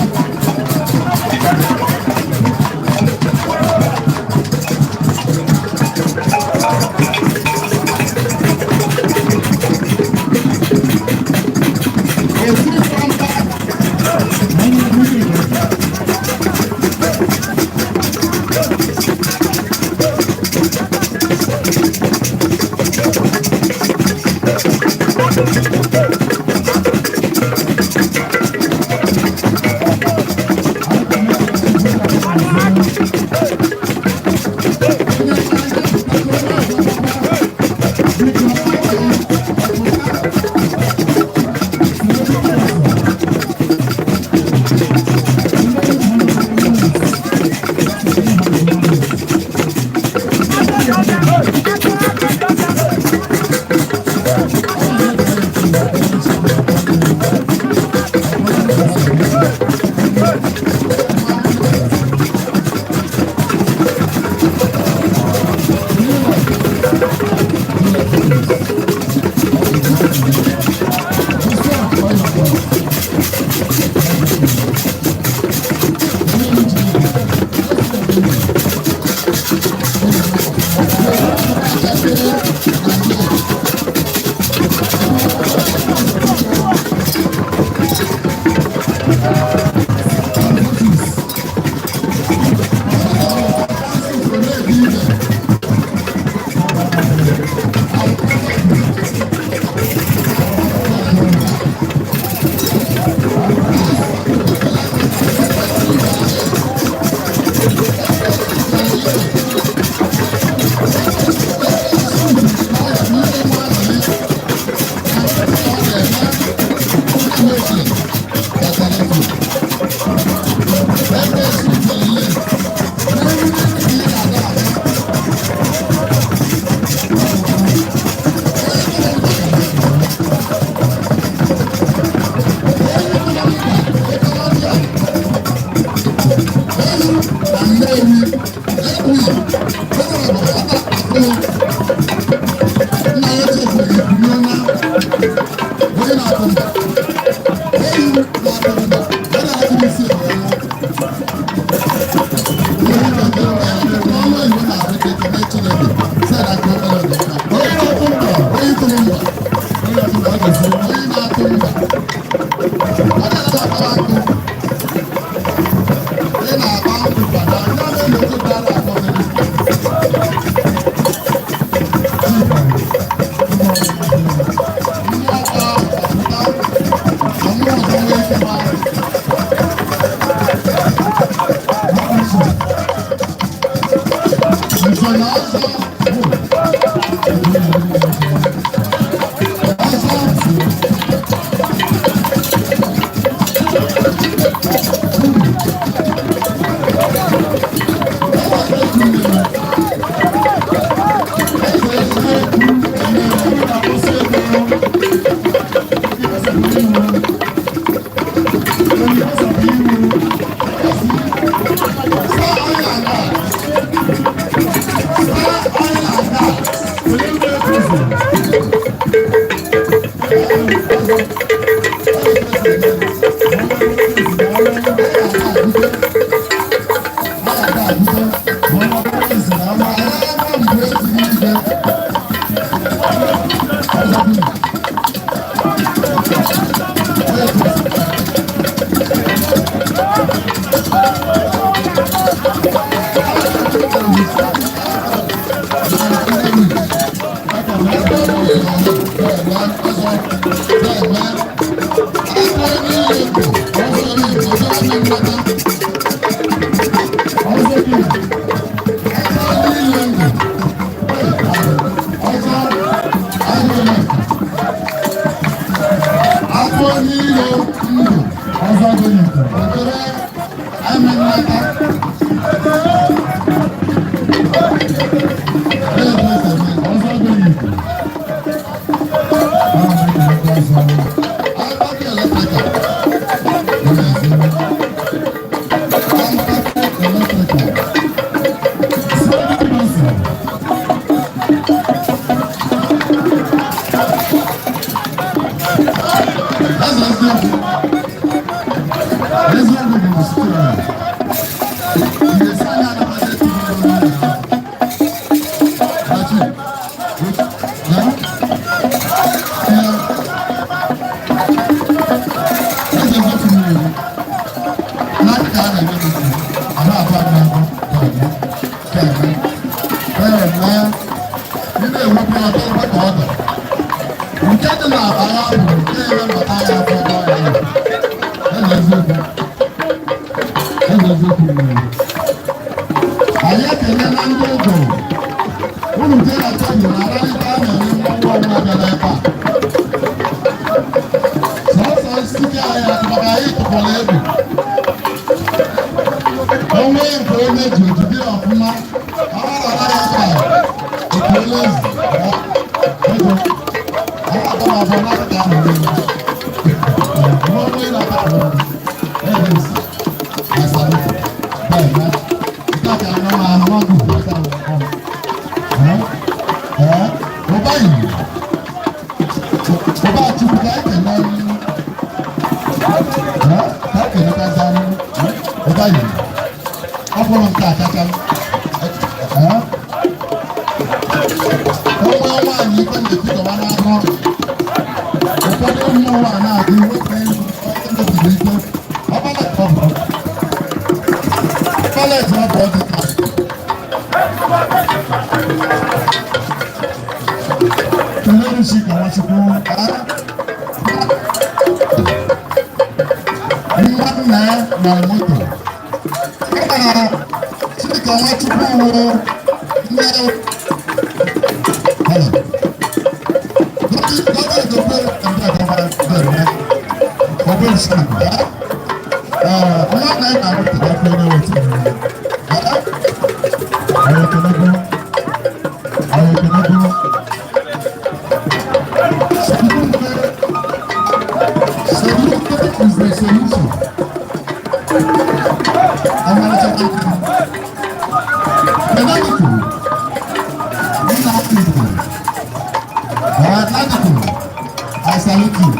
I salute you.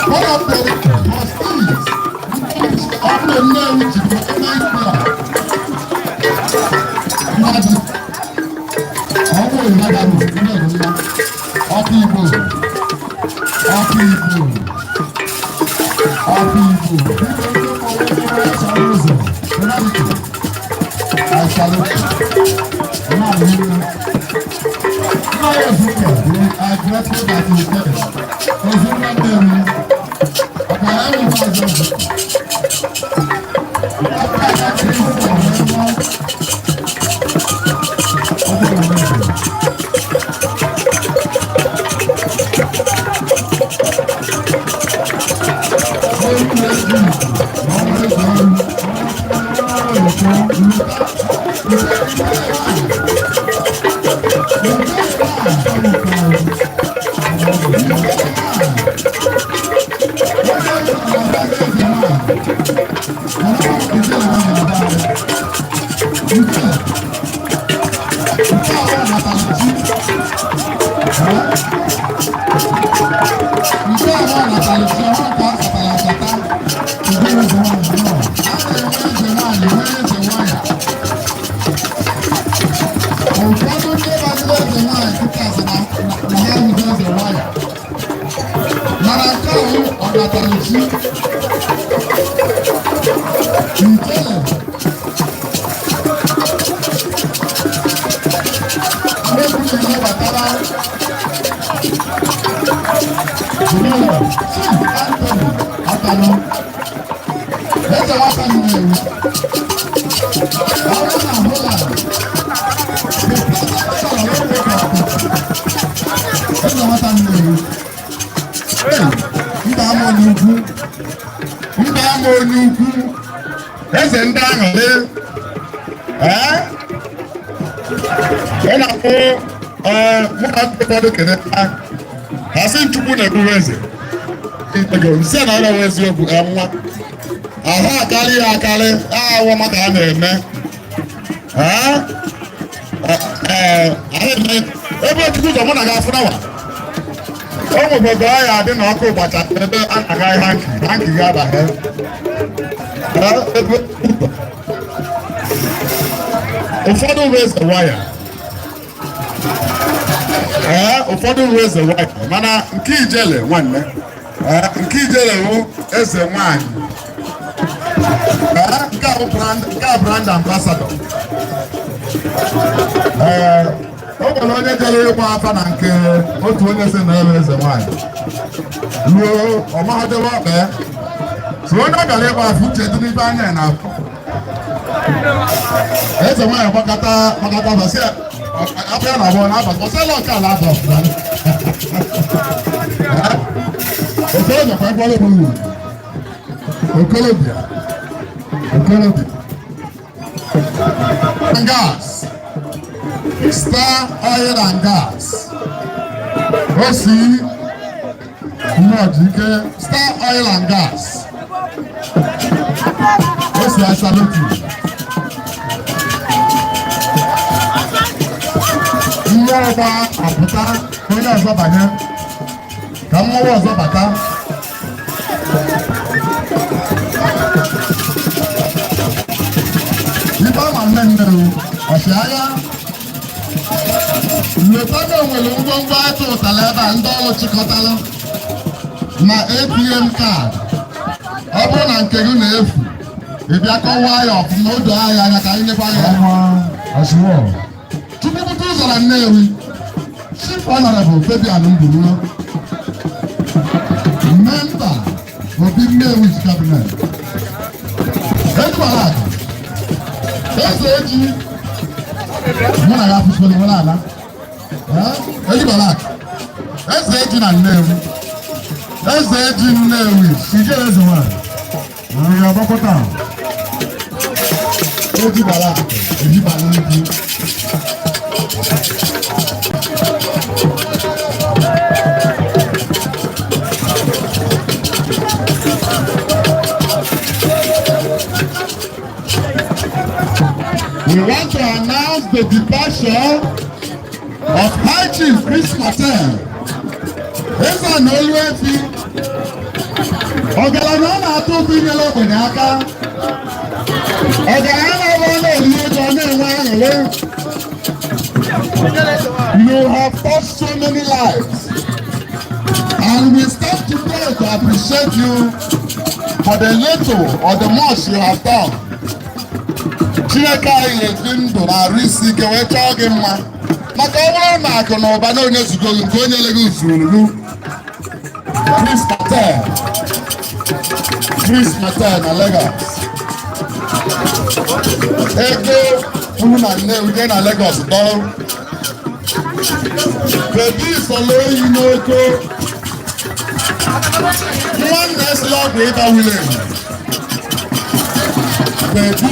One of the trustees of the Nnewi ụfọdụ raise the wire mana nke ijele nwanne nke ijele wụ eze nwanyị nke brand ambassador o nwere onye jere ịgba afa na nke otu onye si na eze nwanyị ruo ọmahadebe ọkpa ya so onye ọ gara ịgba afa uche dị n'ibe anya na afọ eze nwanyị gbakọta basị Afia na abụọ n'abalị ọsala ọka ala abụọ okoro nyakwa ịkwara ebe uru okorobịa gas Star Oil and Gas osi nnọọdụ Star Oil and Gas osi asaloti ọba apụta onye ọzọ banye ka mmọnwụ ọzọ bata ibe ama mmemme ọchịagha nleta na onwere ngwongwo atụ ụtala ebe a ndị ọrụ chịkọtara na ATM kaadị ọ bụrụ na nke gị na-efu ịbịa kọwaa ya ọfụma odo ahịa anya ka anyị nyekwa ya Chukwubutu ụzọra Nnewi Chief Honorable Fabian Mburu Member Obi Nnewi Cabinet Edward Eze Eji Muna ya fishbone wala ala. Eji balak. Eze eji na Nnewi. Eze eji Nnewi. Ije eze wa. Ya bakota. Eji balak. Eji balak. We want to announce the departure of High Chief Chris Martin. This is an always Ogalana to be yellow when Aka. You have touched so many lives, and we start today to appreciate you for the little or the much you have done. Chineke anyị ezi ndụ na-arụ isi ike wee chọọ gị mma maka ọ bụrụ na akụ na ụba na onye zugo gị nke onye leghị usurulu Chris Martin na Lagos ego unu na Nnewi jee na Lagos dọrọ bebi isolo oyi n'oko nwanne esila ọgwụ ịba wile bebi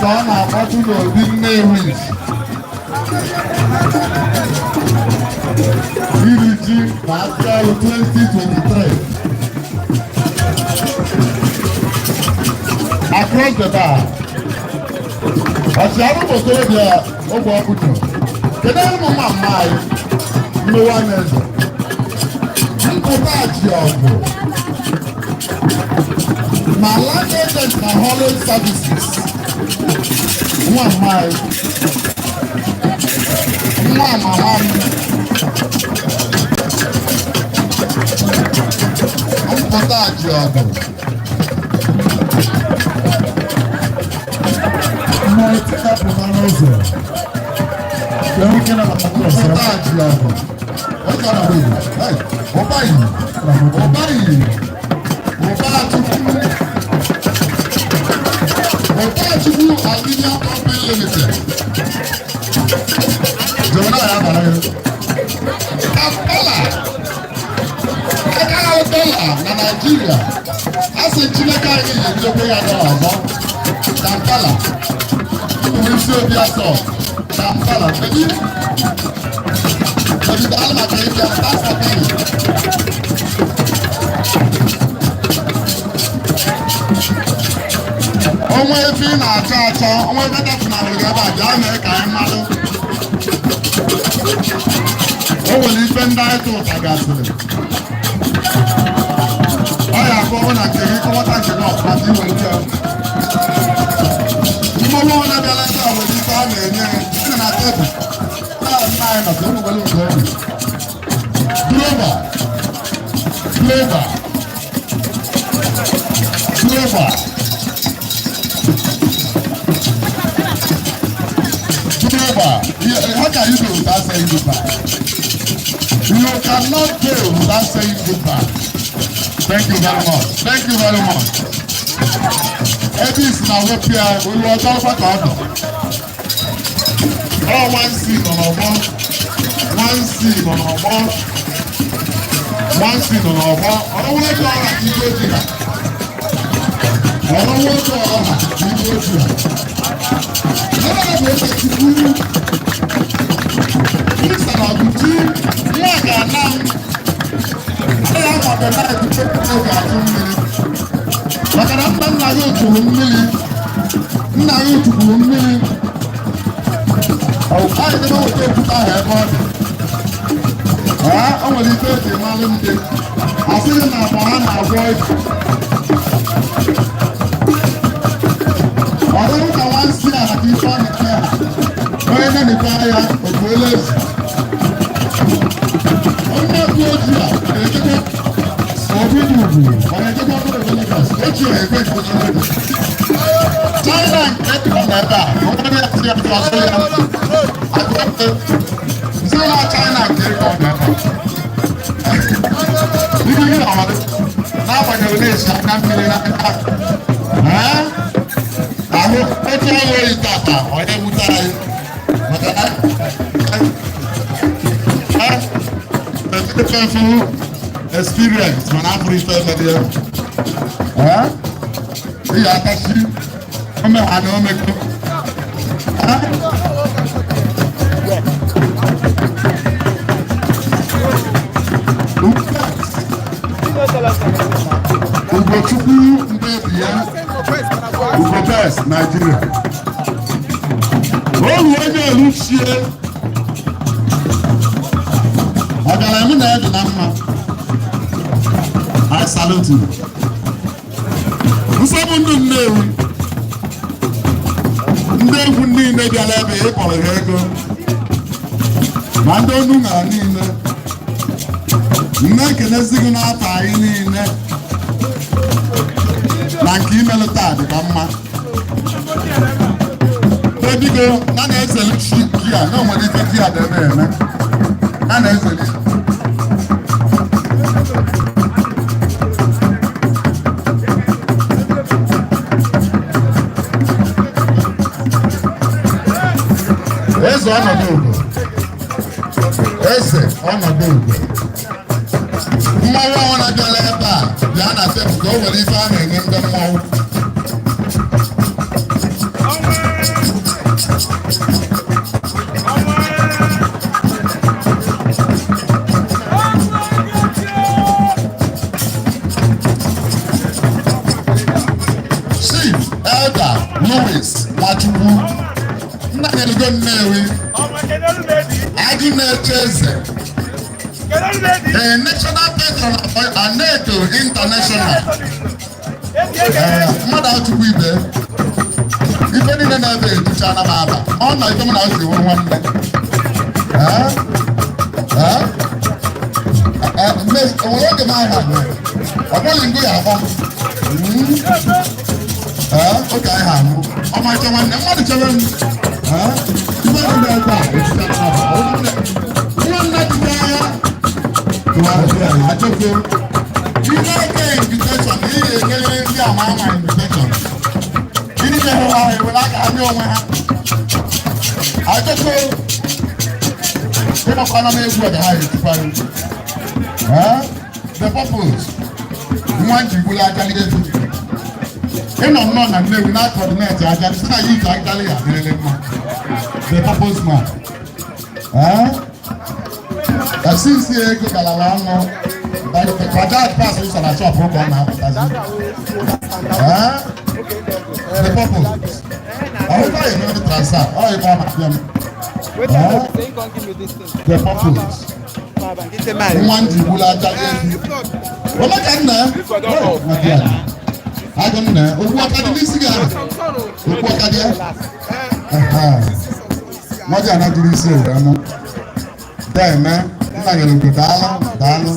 Ọ na-akpọtụ n'obi Nnewi iri ji na Afia Olu 2023 across the bar. Ọchịagha obodo ogbe ọkụkọ kedu ụmụ mama anyị mmewa n'eze mpụta ji ọgụ na land agent na hauling services. Nwa mmaị nwa mama m mpụta ji ọgụ mmụọ tikapụta n'ụzọ mpụta ji ọgụ ụbaghị Chukwu Aluminium Company Limited. Jọ̀wọ́n náà yà bàrà yẹn. Kampala. Aka dọ́là na Nàìjíríà. A sì ń Chineke anyị yi nchekwa ya dọ́là ọzọ. Kampala. Ụmụ isi obi asọ. Kampala. Kedu daalụ maka ịbịa paspọtụ anyị. Onwe efi na-achọ achọ, onwe ebe dọkịnarị gị ebe a bịa mee ka anyị malụ. O nwere ife ndị anyị tụ ụta gasịrị. Ọ ya abụọ bụ na nke gị kọwata nke gị ọfụma ka iwe ndị ahụ. Mmọnwụ onye bịara ebe a nwere ife a na-enye ndị na tebụl. Taa nna anyị nọsị ụmụ nwere nke obi. Flavor. How can you do without saying goodbye? You cannot go without saying goodbye. Thank you very much. Thank you very much. Edis na wepia oluojo ọgbakọ ọdọ. All one seed on ọgbọ. One seed on ọgbọ. One seed on ọgbọ. Ọlọ́wọ́ ẹjọ́ ọ̀rọ̀ àti ìgbó jìnnà. Ọlọ́wọ́ ẹjọ́ ọ̀rọ̀ àti ìgbó jìnnà. Lọ́wọ́ ẹ̀bùn ẹ̀ṣẹ̀ ti kú. Kristian Ọ̀gùtì ní àgbà náà. Ẹ yà mọ̀ bẹ̀rẹ̀ láì fi pépé oge àtún mmiri. Maka na nna ya oturu mmiri. Nna ya otukwuru mmiri. Anyị dịbe weta okwute ahụ ebe ọ dị. O nwere ife eji malụ ndị. Asịrị na akpa ha na-agwọ ife. Ọdụrụ ka nwa nsị a maka ife ọ na-eke ha. Onye na-emepe ya ogbuola ezi. Onye ọkụ ojii a na-echekwa obi dị ugwu. Ọ na-echekwa ọbụla ebe Lagos. Echi ya ekwe nke onye ọbụla. China nke dịkọ n'ebe a. Onye ya si ya asụ ya. Sị na China nke dịkọ n'ebe a. ihe ọrụ n'agbanyeghị na-esi aka mmiri n'aka ahụ otu ọrụ oyi tata onye wutere anyị maka na painful experience mana afụrụ ife emedi ya ihe akachi ome ha na omeko Ugochukwu Nnewi ya Ugo Best Nigeria olu onye eluchie ọgaranya na edu na mma I salute you nsogbu ndị Nnewi ndị egwu niile bịara ebe ịkpọrọ ha ego ma ndị onu ṅara niile nne ekelezi gị n'afọ anyị niile na nke imelụ taa dịkwa mma ebigo na na-ezeli chi gia na onwere ike gia debe eme na na-ezeli eze ọnọdụ ugo eze ọnọdụ ugo mmanwụ ọhụrụ abịala ebe a bịa na tebụl ka o nwere ife a na-enye ndị mmanwụ Chief Elder Louis Nwachukwu nna Elugo Nnewi agụ na-eche eze a national patron of Aneto International. Mmadụ achụkwu ibe ife niile na-ebe etucha na aba ọ na ife m na ozi iwu nwanne onwere oge m aha ọ bụghị ngụ ya akpọ oge anyị ha amụ ọmacha nwanne mmadụ chere m ife ndị ebe a etucha na aba nwanne dịka agha Ajoko, you don't get invitation. You get the amount of invitation. You need to know how you like. I know when Ajoko, you don't come and make what the high is for. The purpose. You want to go like that. You know, none and they will not coordinate. I can see that you actually are the purpose man. Since the ego Galano, like the Quadrant pass is on a shop on now. The purpose. I will buy another transfer. Oh, you want them. The purpose. One Jibula Jaggi. Well, I can now. I don't know. What can you see? What can you? What are you doing? There, man. I'm going to go down.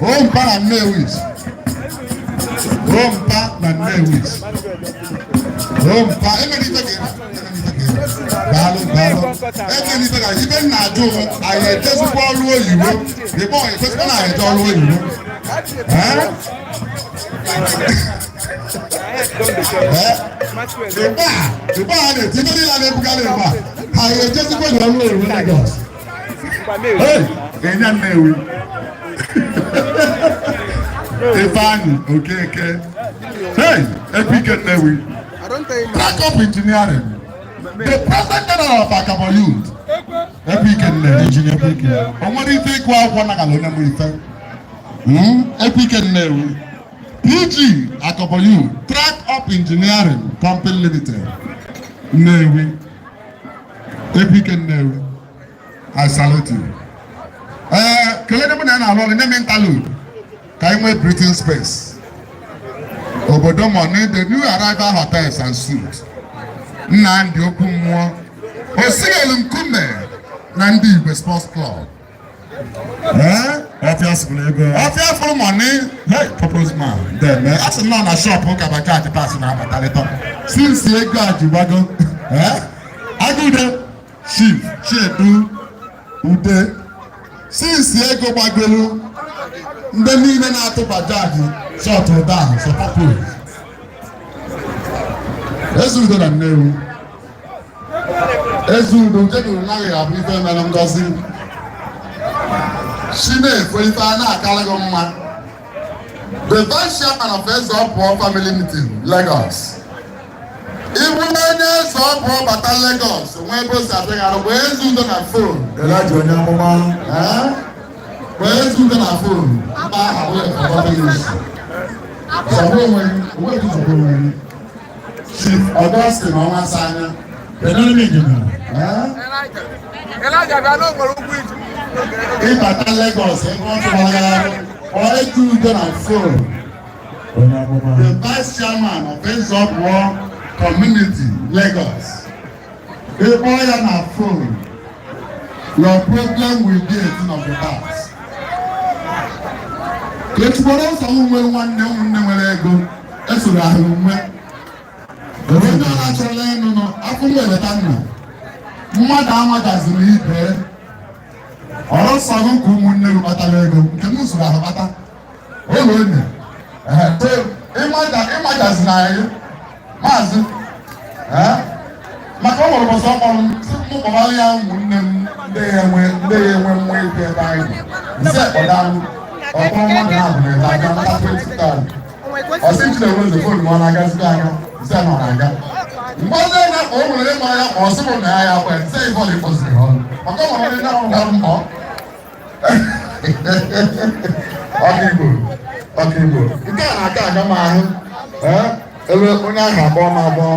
Ompa na Nnewi. Ompa, even na do I just follow you. The boy just na follow you. Okay. Hey, Epic Nnewi. Track up engineering. The president general of Afiaolu Epic Nnewi. Engineer Epic. What do you think? Epic Nnewi. PG Afiaolu Track Up Engineering Company Limited. Nnewi. Epic Nnewi. I salute you. Can we breathing space? Obodo money, the new arrival hotels and suites. Nandi Okumwa. Osigel Nkume. Nandi Igbo Sports Club. Afia money. Hey, purpose man. Then, that's not a shop. Okay, but can't pass in our since you got you, I go there. Chief, Ude. Since ego gbagelu, ndị niile na-atụ bajaji short down so popular. Ezudo na Nnewi. Ezudo jeduru naghị abụ ife mere ngozi. Chineke ife a na-akara mma. The vice chairman of Ezeopo family meeting, Lagos. Even when Ezeopo bata Lagos, when both are there, where Ezudo na phone. Elijah Onyamoma. Where Ezudo na phone. Ba away for what it is. So where is the Chief Augustine Omasanya. Elijah, I know what we do. In bata Lagos, or Ezudo na phone. The vice chairman of Ezeopo community, Lagos. A boy on our phone. Your problem will be a thing of the past. Let's go on some one never go. That's what I have. The radio naturally no. I can go with that. Madam has read there. All seven come never batalego. Can you see that? Oh, no. So, imagine now. Maazị, maka ọ nwere ọsọ ọkpọrọ m kpọbara ya ụmụnne m ndị ya enwe nwa ike ebe anyị nse kpọda m ọkpọ mmadụ na-abụ na aga nta 20,000 ọsị m chinere ụzọ fon ma ọ na-agazide aga nse nọ na-aga mgbe ọzọ ya na-akpọ o nwere ịma ya kpọ ọsị m na ya kwe nse ife ọlị kpọziri ọrụ maka ọ nwere ndị na-ahụ mbọ ọkigbo nke a na-aka aga m ahụ ebe onye ahụ abụọ ma abụọ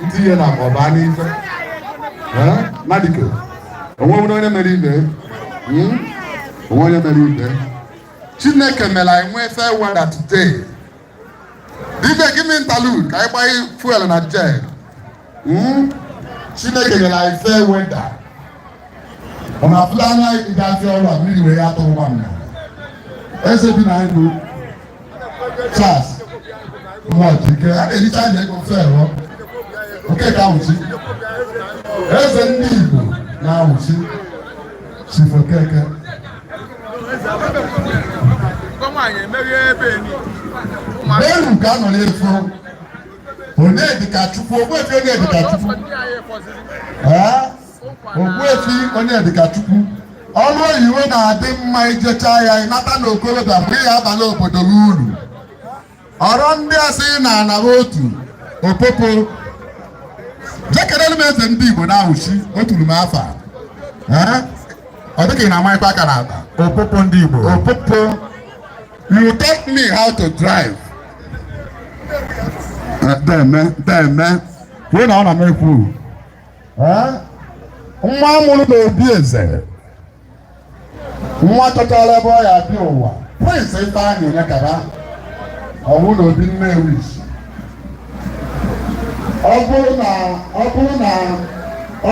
itinye na ọba n'ife nadiko onwe onye mere ibe onwe onye mere ibe Chineke mere anyị nwee fair weather today. Dibia give me interlude ka anyị gbanye fuel na jet. Chineke mere anyị fair weather. Ọ na-afụla anya ịga Afia Olu a mmiri wee ya atụ ụgbọ mmiri. Eze bi na anyị Charles Mọ̀tì kẹ́ àdéhìíta ní ẹ̀kọ́ fẹ́ ẹ̀rọ òkè káwùsí ẹ̀sẹ̀ ní Igbo náwùsí sífò kẹ́kẹ́. Bẹ́ẹ̀rù kánò lè fún òní èdìkà chukwu ogbu efi onye èdìkà chukwu ogbu efi onye èdìkà chukwu ọrụ oyiwe na-adị mma ijecha ya ịnata n'okorobịa mgbe ya abalị obodo uru. Ọrụ ndị asị na-anara otu opopo jekerelu m eze ndị Igbo na-ahụchi oturu m afa ọ dịka ị na-amaghịkwa aka na-ata opopo ndị Igbo opopo. You taught me how to drive. Deme kwuo na ọ na-emekwu nwa amụrụ n'obi eze nwa chọchara ebe ọ ya dị ụwa Prince Ifeanyi Onyekaba ọ bụrụ na obi Nnewi ọ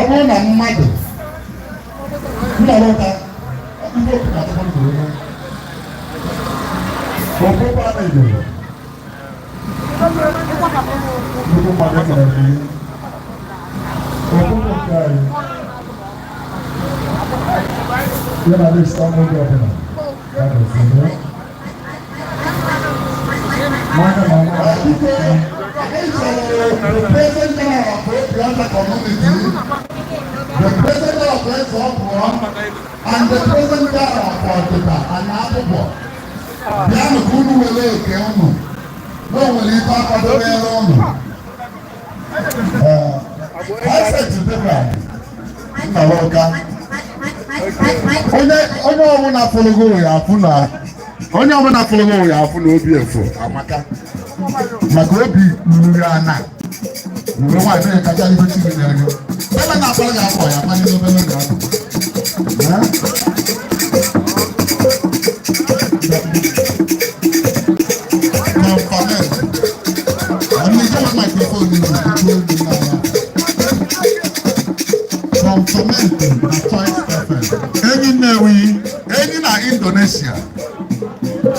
bụrụ na mmadụ nnọrọta ndị okwu na-atụkọ ndụ okpukpe a na-ejere nnukwu mmadụ ekere gị okpukpe nke anyị ya na ndị stọmbụ dị ọbụla ya na-esere the president of the community, the president of Ezeopo, and the president of Ọdịda and Akwụkwọ. Bịa nụ ka unu were oke unu, na o nwere ife akwadobere unu. Onye ọbụla fụrụ ya afụ na onye ọbụla fụrụ ya afụ na obi efo amaka maka obi ruru ya na mgbe nwaanyị onye kacha ibe chi gị nyere gị ebe na-akpọrọ ya afọ ya manye n'obere oge ahụ enyi Nnewi, enyi na Indonesia,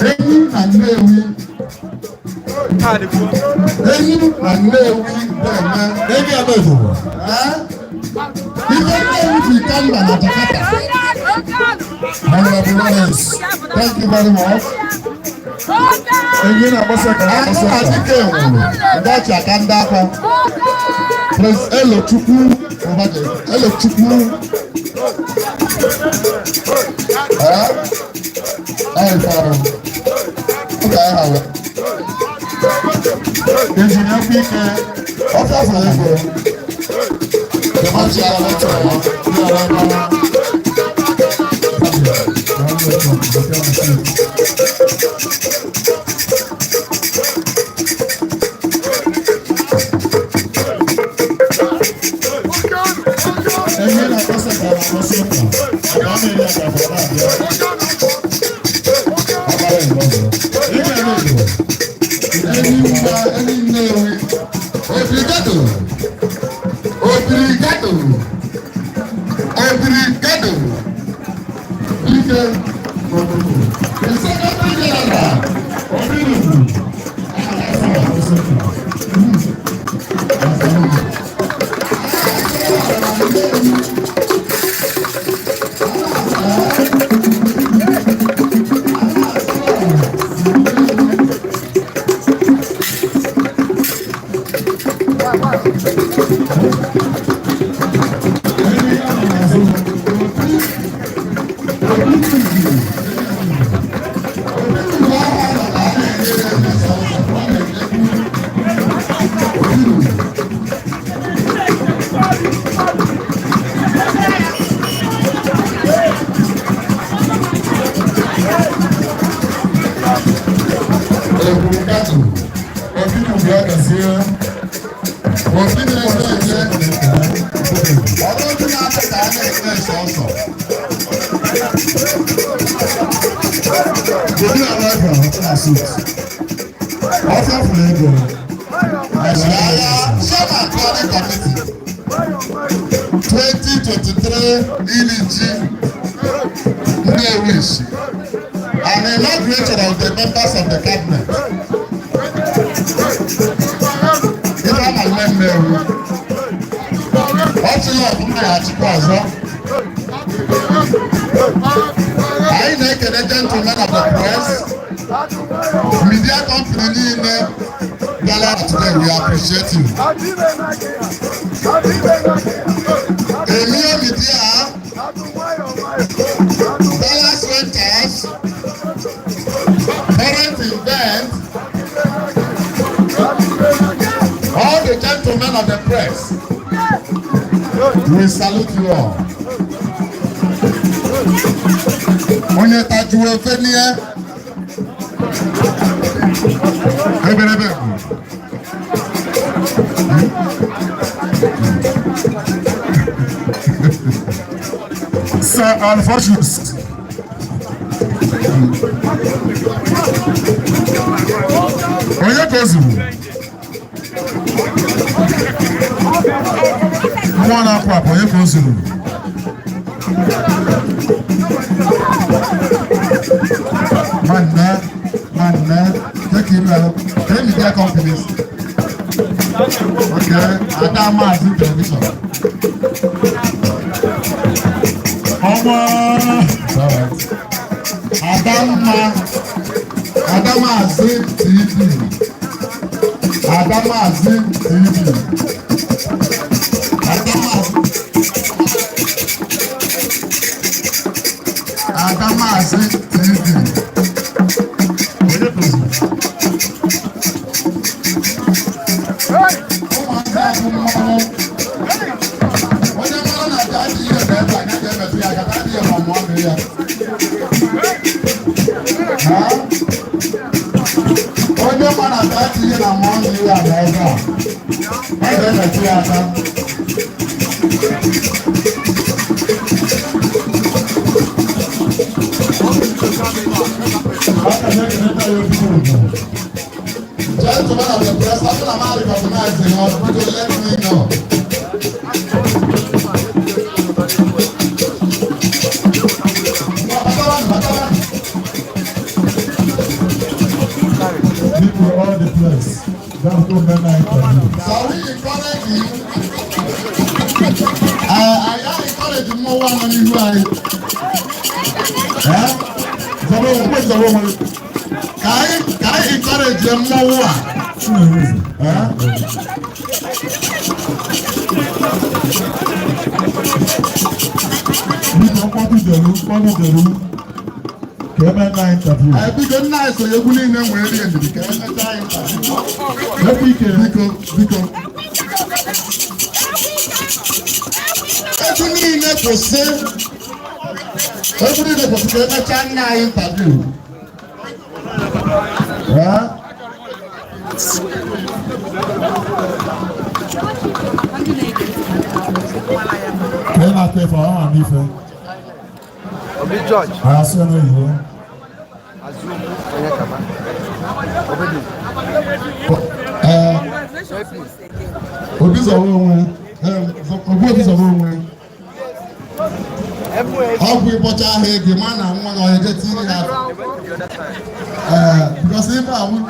enyi na Nnewi, enyi na Nnewi, enyi Abezo, ife Nnewi fi Canada na Jakarta, Honorable Lawrence, thank you very much. Again, I'm also That's your candidate. Prince Elo Chukwu over there. Elo Chukwu. Engineer Pike, Offer for you. The match you are and inauguration of the members of the cabinet. Imam Nnewi, Ọchịla ọbụla ya achịkwa ọzọ. Anyị na-ekele gentlemen of the press, media company niile bịara today, we appreciate you. Emir Media, Balance Renters, Parent Event, all the gentlemen of the press, we salute you all. Onye tajuwe fenie, ebe. Sir, unfortunate. Onye kozuru. Nwa na-akwụ apụ, onye kozuru. Manna, take him out. Tell me their companies. Okay, Adamazi television. Adamazi TV. Adamazi TV. Adamazi TV. Onye mana tati ihe na mmanụ ihe a na ebe a, ọ ga-emechi ya aka. Gentlemen of the press, after I'm out of recognizing you, please let me know. All the place. That's what men are doing. So we encourage you. I encourage you more one on you. Can I encourage them more? I think it's nice so you're willing to wear it and because Obi George. I also know you. Obi Pocha here, the man and one or the team because if I would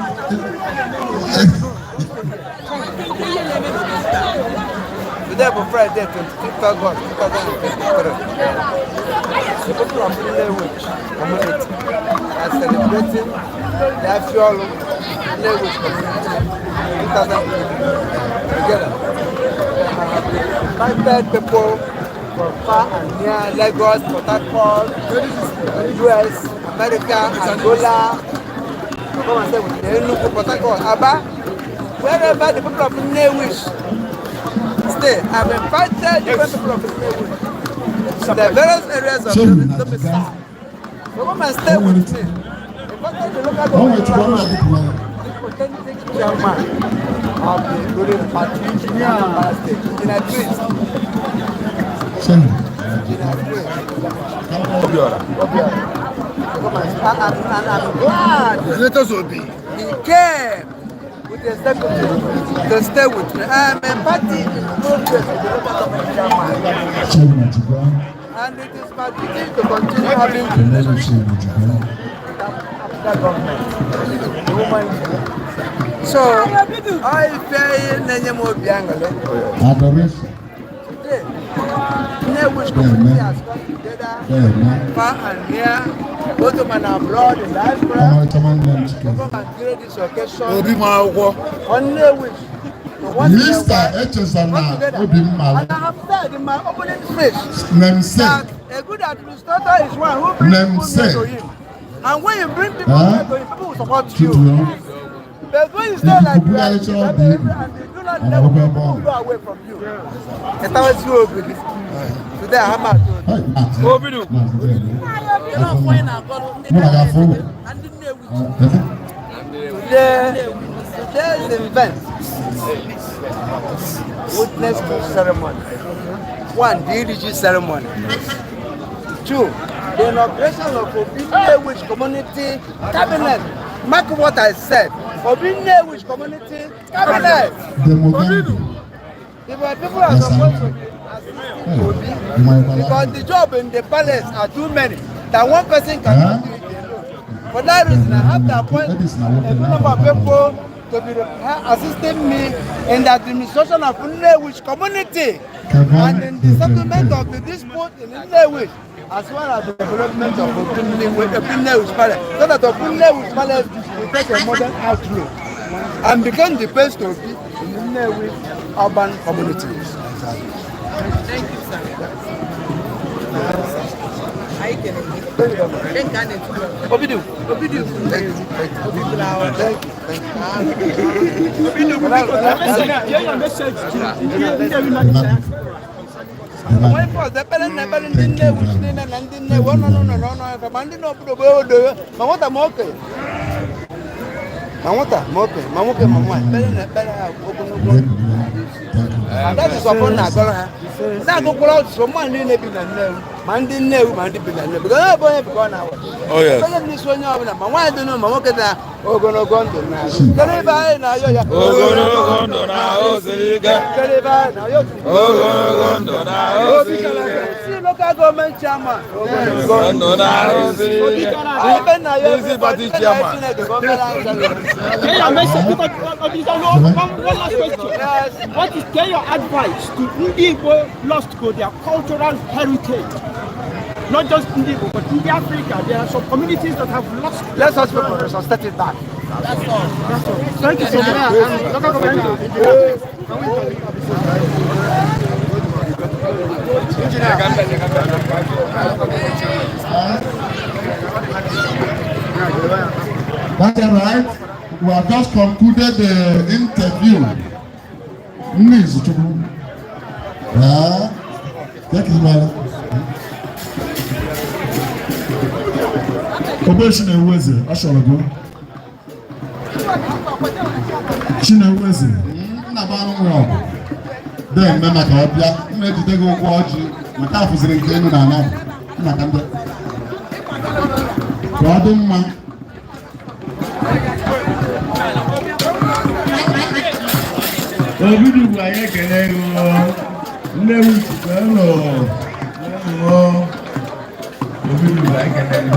Today for Friday, 25th August 2023. The people of Nnewi community are celebrating the Afiaolu Nnewi community 2023 together. Invited people from far and near Lagos, Port Harcourt, US, America, Angola. Come and stay with the Enugu, Port Harcourt, Aba, wherever the people of Nnewi stay. I've invited different people of Nnewi. The various areas of the south. So come and stay with me. Invited the local government, the authentic chairman of the ruling party in Anambra State, in a tweet. I'm glad he came with the executive to stay with me. I'm a party progress with the local government chairman. And it is my duty to continue having relationship with the government. So, I feel Nenyemo Biangale. Today, Nnewi's community has come together, far and near, both of them abroad in diaspora, to come and create this occasion on Nnewi's. Mr. Echezana Obimala. And I have said in my opening speech that a good administrator is one who brings people near to him. And when you bring people near to him, people will support you. But when you stay like that, and they do not let people go away from you. Today I have today's event, witness to ceremony. One, the EDG ceremony. Two, the inauguration of Nnewi's community cabinet. Mark what I said. Nnewi's community cabinet. If people are supposed to be assisting Obi, because the job in the palace are too many, that one person cannot do it alone. For that reason, I have to appoint a number of people to be assisting me in the administration of Nnewi's community and in the settlement of the dispute in Nnewi, as well as the development of Nnewi's palace, so that Nnewi's palace will take a modern outlook and become the best to be in Nnewi urban communities. Thank you, sir. Obidu. Why for the parent never didn't know which didn't and didn't know no, commanding of the world, Mamota Moke. And that is upon Nagara. Now go out from one in the man didn't know, man didn't know, because I'm going to go now. Oh, yes. This one, I don't know, Mamoka, oh, going to go now. Local government chairman. What is your advice to Igbo lost to their cultural heritage? not just in Igbo, but in Africa, there are some communities that have lost. Let us progress and set it back. That's all. Thank you so much. That's all right. We have just concluded the interview. Thank you, man. Chineweze, Ashalago. Chineweze. Then, Mama Kabia, you need to take a watch. My calf is in the game and I'm not. Godumma. Obidu wa ye kele o. Nnewi ti lo. Obidu wa ye kele o.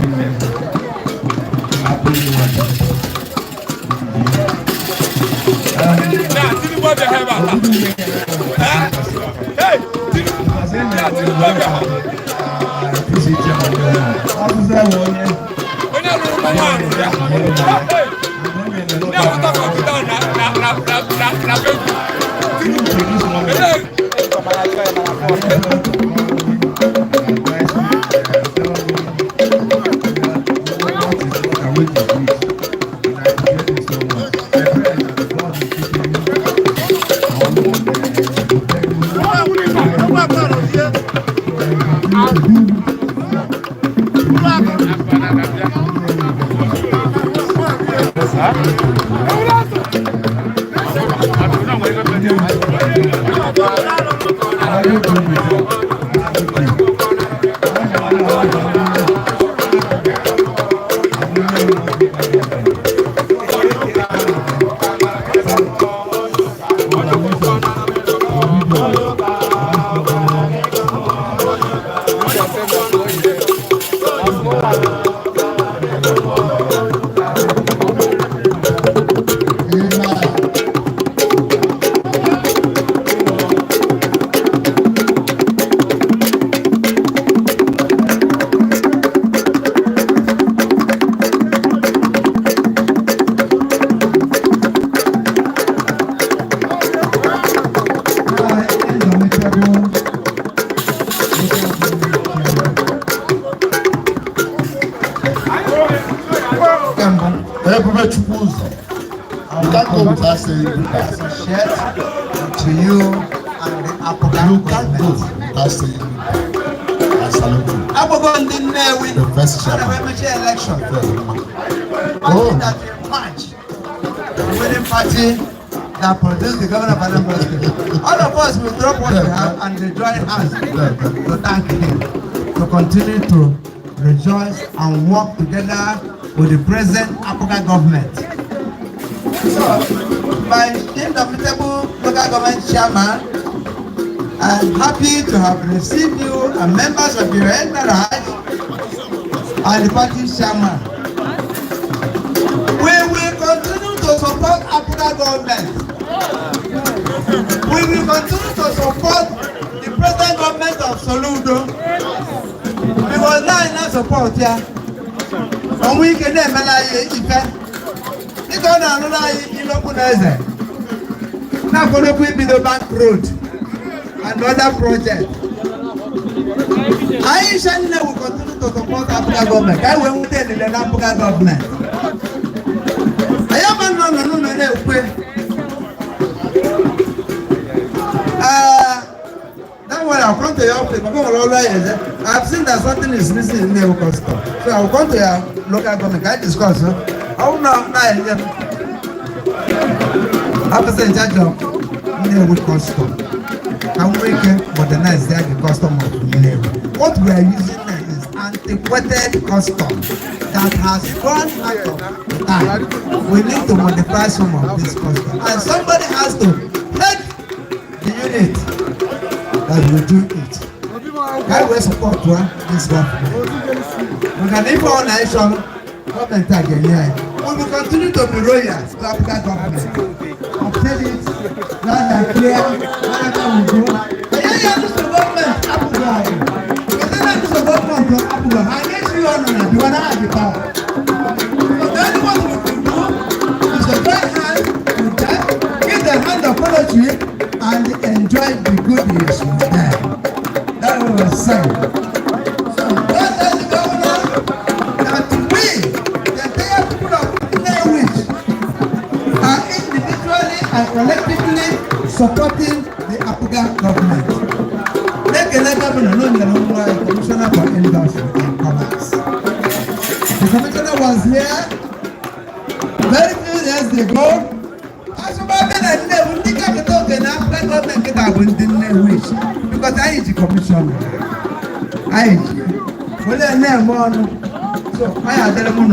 To you and the Apocalypse government. That's the I salute you. Apocalypse Nnewi. The first chairman. Election. Oh. That in March, the winning party that produced the governor of Anambra State. All of us will drop what we have and they join hands to thank him, to continue to rejoice and work together with the present Apocalypse government. So, my indomitable local government chairman, I'm happy to have received you and members of your entourage and the party chairman. We will continue to support Africa government. We will continue to support the present government of Soludo. Because now in our support here, and we can never effect. Because now in Okuneze, now going to be the bank road and other projects. I will continue to support Africa government. I will tell the Africa government. I am that one I'll come to your office. I've seen that something is missing in the custom. So I'll come to your local government. Can I discuss? How now? After the judge of Nnewi custom, and we can modernize the custom of Nnewi. What we are using now is antiquated custom that has gone out of time. We need to modify some of this custom, and somebody has to head the unit that will do it. I will support this government. We can live our nation. Government again here. We will continue to be royals to African government. I've said it loud and clear. Wherever we go. The government, Africa. The government Apuga. I guess you are not the one I have the power. So then what we can do is to join hands with them, give them hand of fellowship, and enjoy the goodies with them. That was saying. So God tells the governor that we, the entire people of Nnewi, are individually and collectively supporting the Apuga government. Commissioner for Industry and Commerce. The commissioner was here very few years ago. As about that, I never think I could talk enough. Let government get out with the wish because I is the commissioner. I well, I never so I had them on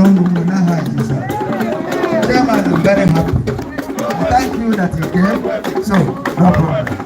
Chairman, I'm very happy. Thank you that you came. So, no problem.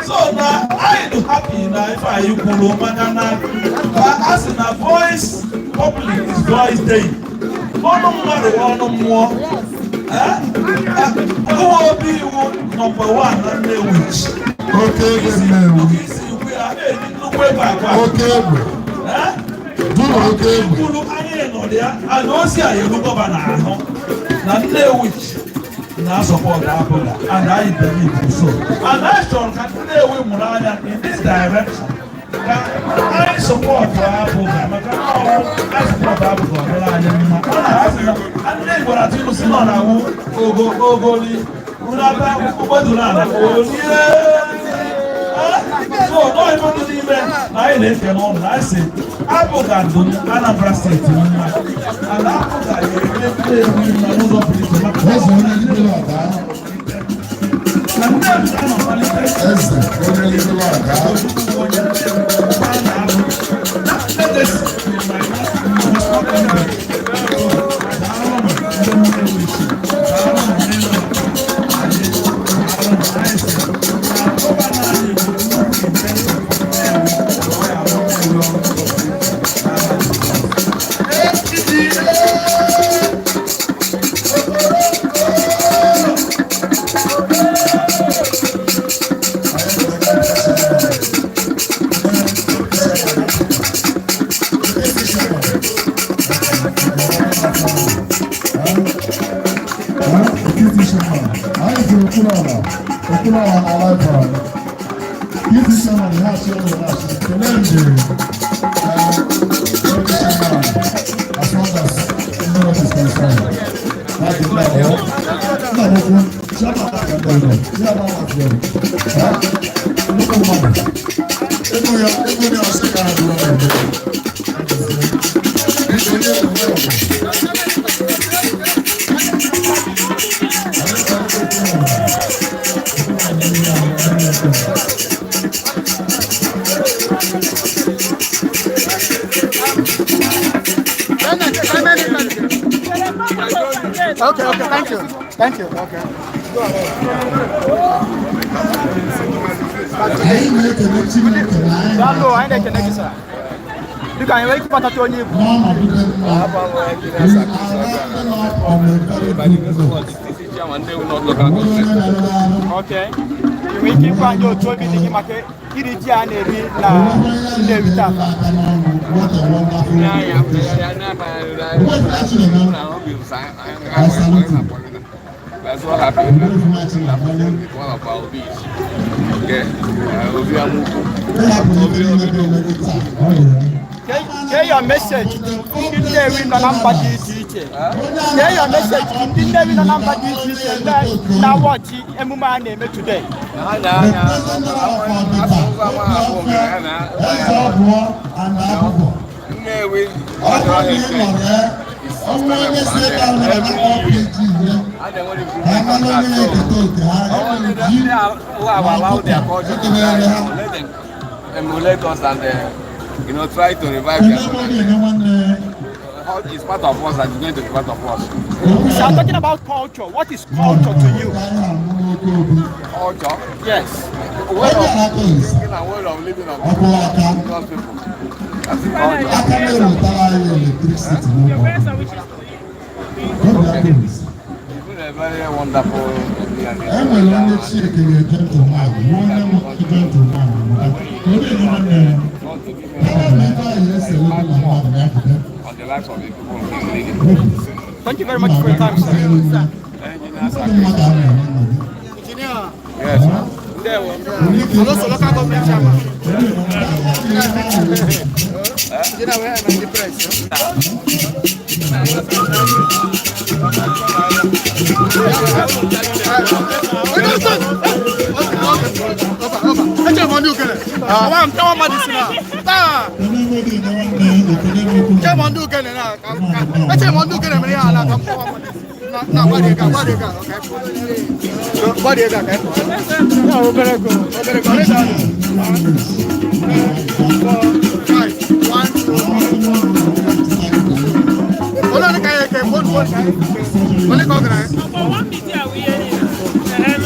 So now I am happy now if I you pull but as in a voice public is voice day. One more. Who will be number one and the witch? Okay, we are heading way back. Okay. I don't see a governor. Not the witch. Now support Abuja, and I believe so. And I can today we Muraya in this direction. I support Abuja. I support Abuja. And then what I do is not now go. So no even to the event. I let them on. I say Abuja do Anambra State. And Abuja play Okay, thank you. Okay. Go ahead. I ain't connected, sir. You can wait for that on you. Okay. You will keep on your told me the market. It is Jan Nnewi Tata. That's what happened. One of our beach. Okay. Share your message. Nnewi no number DJ. Share your message. Nnewi no number DJ. Now watch Emuma name today. Emulate us and try to revive their it's part of us and it's going to be part of us. So I'm talking about culture. What is culture to you? Culture? Yes. A way of thinking and way of living of those people. That's the culture. It's been a very wonderful on the lives of the people living. Thank you very much for your time, sir. Engineer. Yes, sir. Also, local government chairman.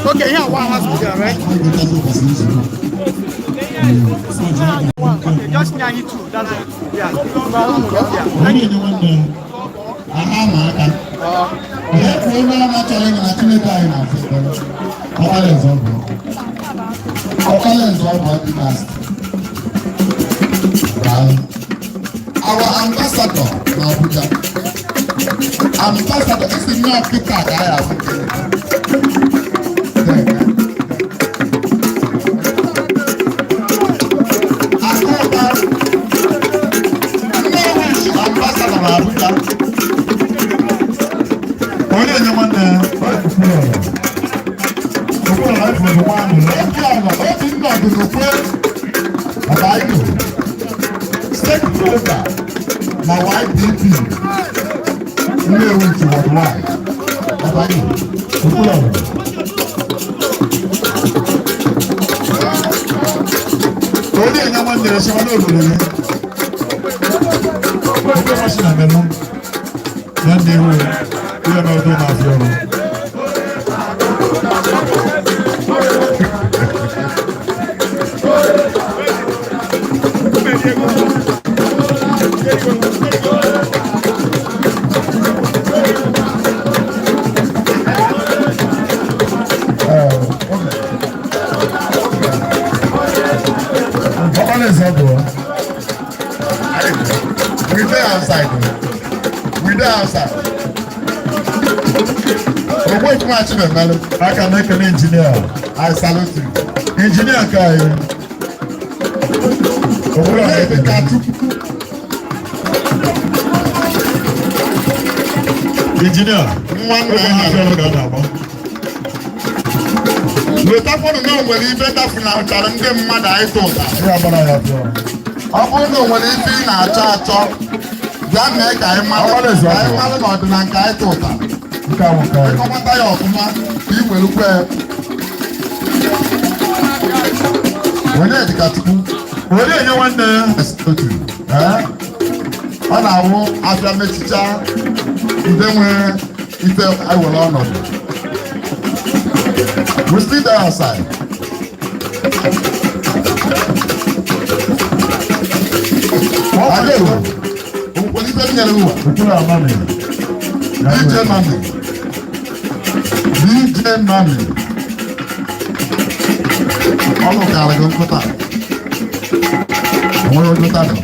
Okay, here one hospital, right? Okay, just near you two. That's it. Yeah. Thank you. Our ambassador in Abuja. Ambassador is not the card I have. My wife DP Nnewi to my wife. Odi anyama ndere se wala olule. Ko ma sina melu. Na ndewo. Ile na odo na Afia Olu. I can make an engineer. I salute you. Engineer guy. Engineer. Le tapo no nwere ibe dafu na achara ndị mmadụ anyị tụta. Ya bara ya bịa. Ọ bụrụ na nwere ibe na achọ achọ. Ya mee ka anyị mara na ọdịna nke anyị tụta. Ịkọmata ya ọfụma ka ị nwere ukwe. Onye dịka Chukwu. Onye enye nwanne ya. Ọ na-awụ afịa mechicha ndị nwere ife anyị were ọnọdụ. We still there outside. What is that? DJ Mami. DJ Mami. Ọnụ gara gị nkụta. Onwere onye ụta dị.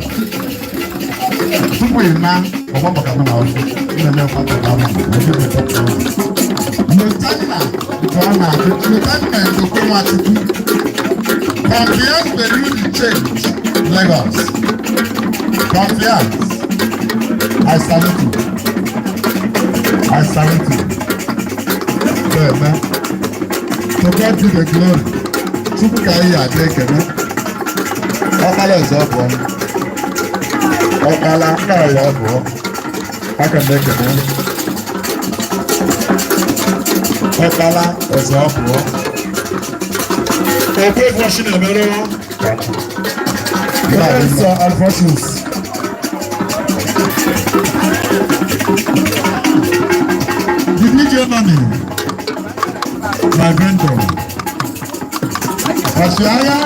Tupu ị na ọgbọ maka na ọzọ, ị na-eme mkpata ọgbọ ahụ, ọjọọ na-ekpọpụta ọzọ. Nyotanna nke ọ na-adị, Nyotanna ndokwe Nwachukwu. Confiance Benin change Lagos. Confiance. I salute you. I salute you. Amen. To God be the glory. Chukwu ka anyị adị ekele. Ọkala ọzọ bụ ọkala nna ya bụ aka m ekele. Ọkala ọzọ bụ okwe fọshi na-emere Yes, Alphonsus. The DJ money, my vendor. Ọ̀ṣìáyá,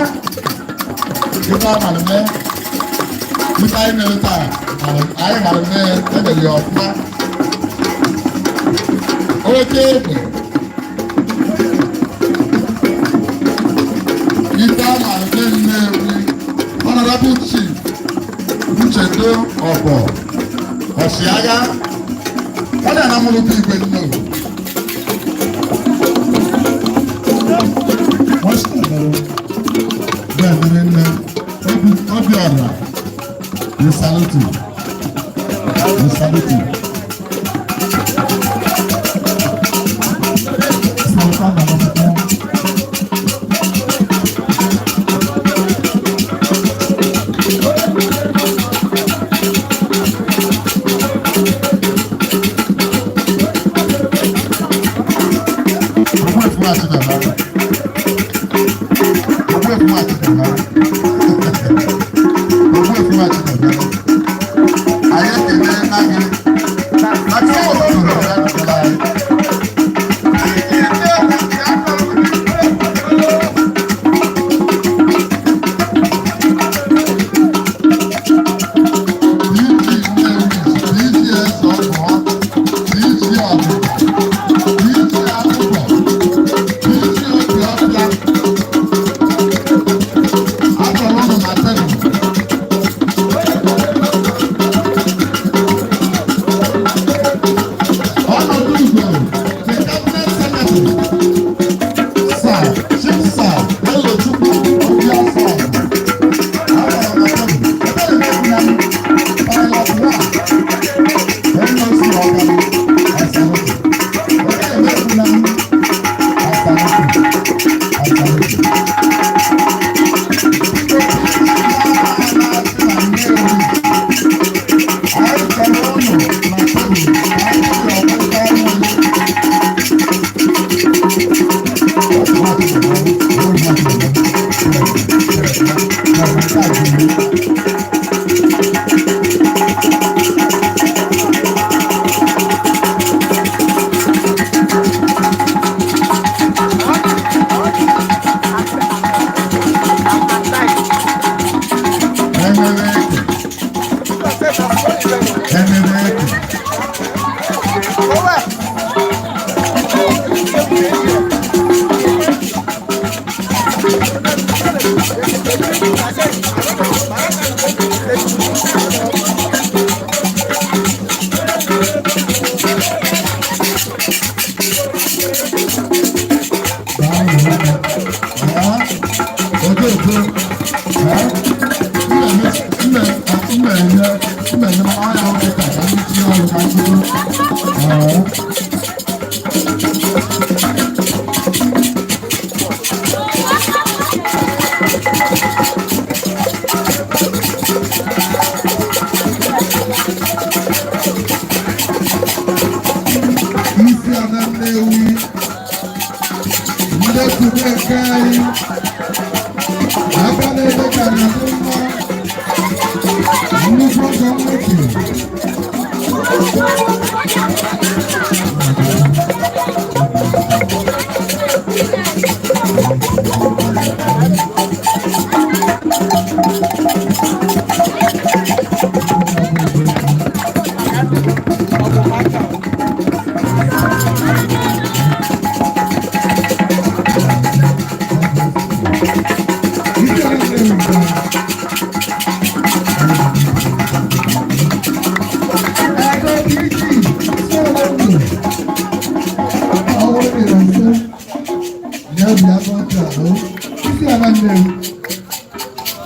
ìgbà màlúmẹ́, ìgbà ìmẹ̀lẹ́ta, ayé màlúmẹ́ ẹ̀dẹ̀lẹ̀ ọ̀fúnná. Oké èpè. Ìgbà màlúmẹ́ Nnewi, Honorable Chief, Nchedo Ọ̀bọ̀, Ọ̀ṣìáyá, wọ́n dẹ̀ náà múlò bí ìgbẹ́ Nnewi. Wọ́n ṣe bẹ́ẹ̀ ni nne Obiora, we salute you. We salute you.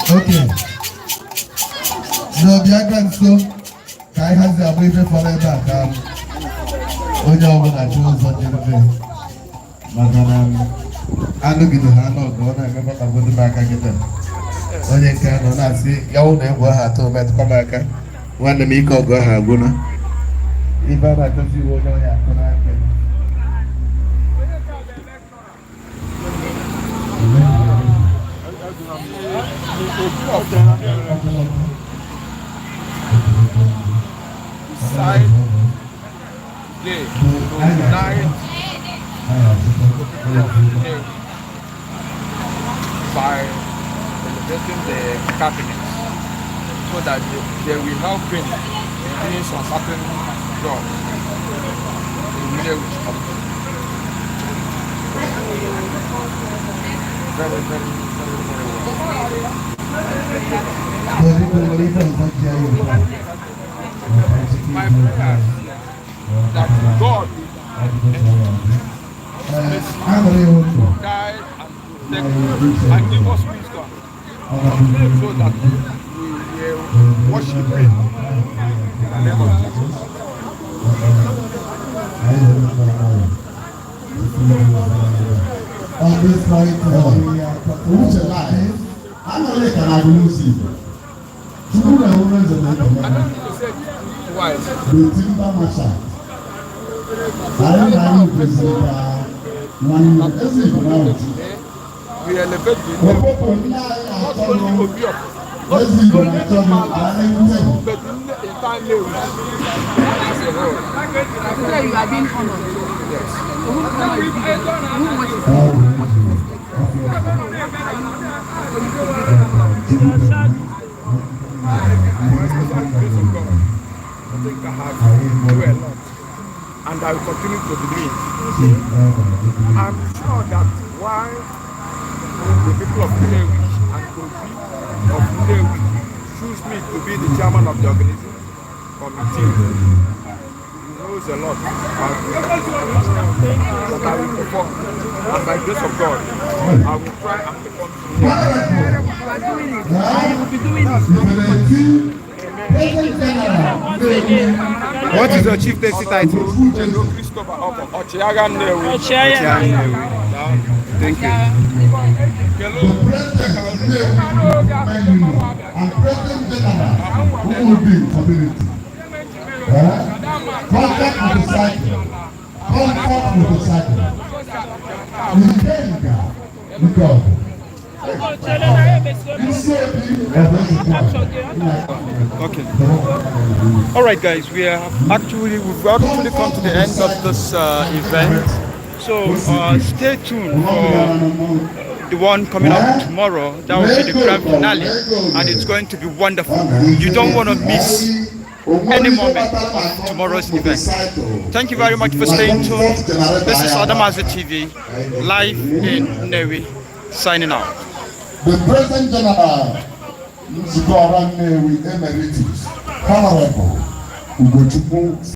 Okay. No, Biagan so. Kai has the ability for that. Onye ọbụla chose ọjọọ maka na anụgide ha n'ọgụ ọ na-emekọta obodo m aka kịta onye nke nọ na-asị ya wụ na egwu aha atọ metụkwa m aka nwanne m ike ọgụ aha agwụna ibe a na-achọzi iwe onye ọnya atọ n'aka by celebrating the cabinet so that they will help him in doing some certain jobs in the village. Very, very, very, very well. My prayer that God guide and give us wisdom so that we will worship Him in the name of Jesus. On this night, which alive, I'm not like an abusive. To do the owners of the timber masha. I don't know if it's one every community. We elevate the not only Obi of but the entire name as a whole. Today you are being honored. Yes. So who I think I have do a lot, and I will continue to be doing. I'm sure that why the people of Nnewi and Kogi of Nnewi choose me to be the chairman of the organizing committee. He knows a lot about that I will perform, and by the grace of God, I will try and perform. will be doing it. What is your chieftaincy title? Ochiaga Nnewi. Thank you. and President General who will be in community. Contact with the cycle. Comfort with the cycle. With God. Okay. All right, guys. We've actually come to the end of this event. So stay tuned for the one coming up tomorrow. That will be the grand finale, and it's going to be wonderful. You don't want to miss any moment of tomorrow's event. Thank you very much for staying tuned. This is Adamazi TV, live in Nnewi, signing out. The President General, Nnewi Emeritus, Honorable Ugochukwu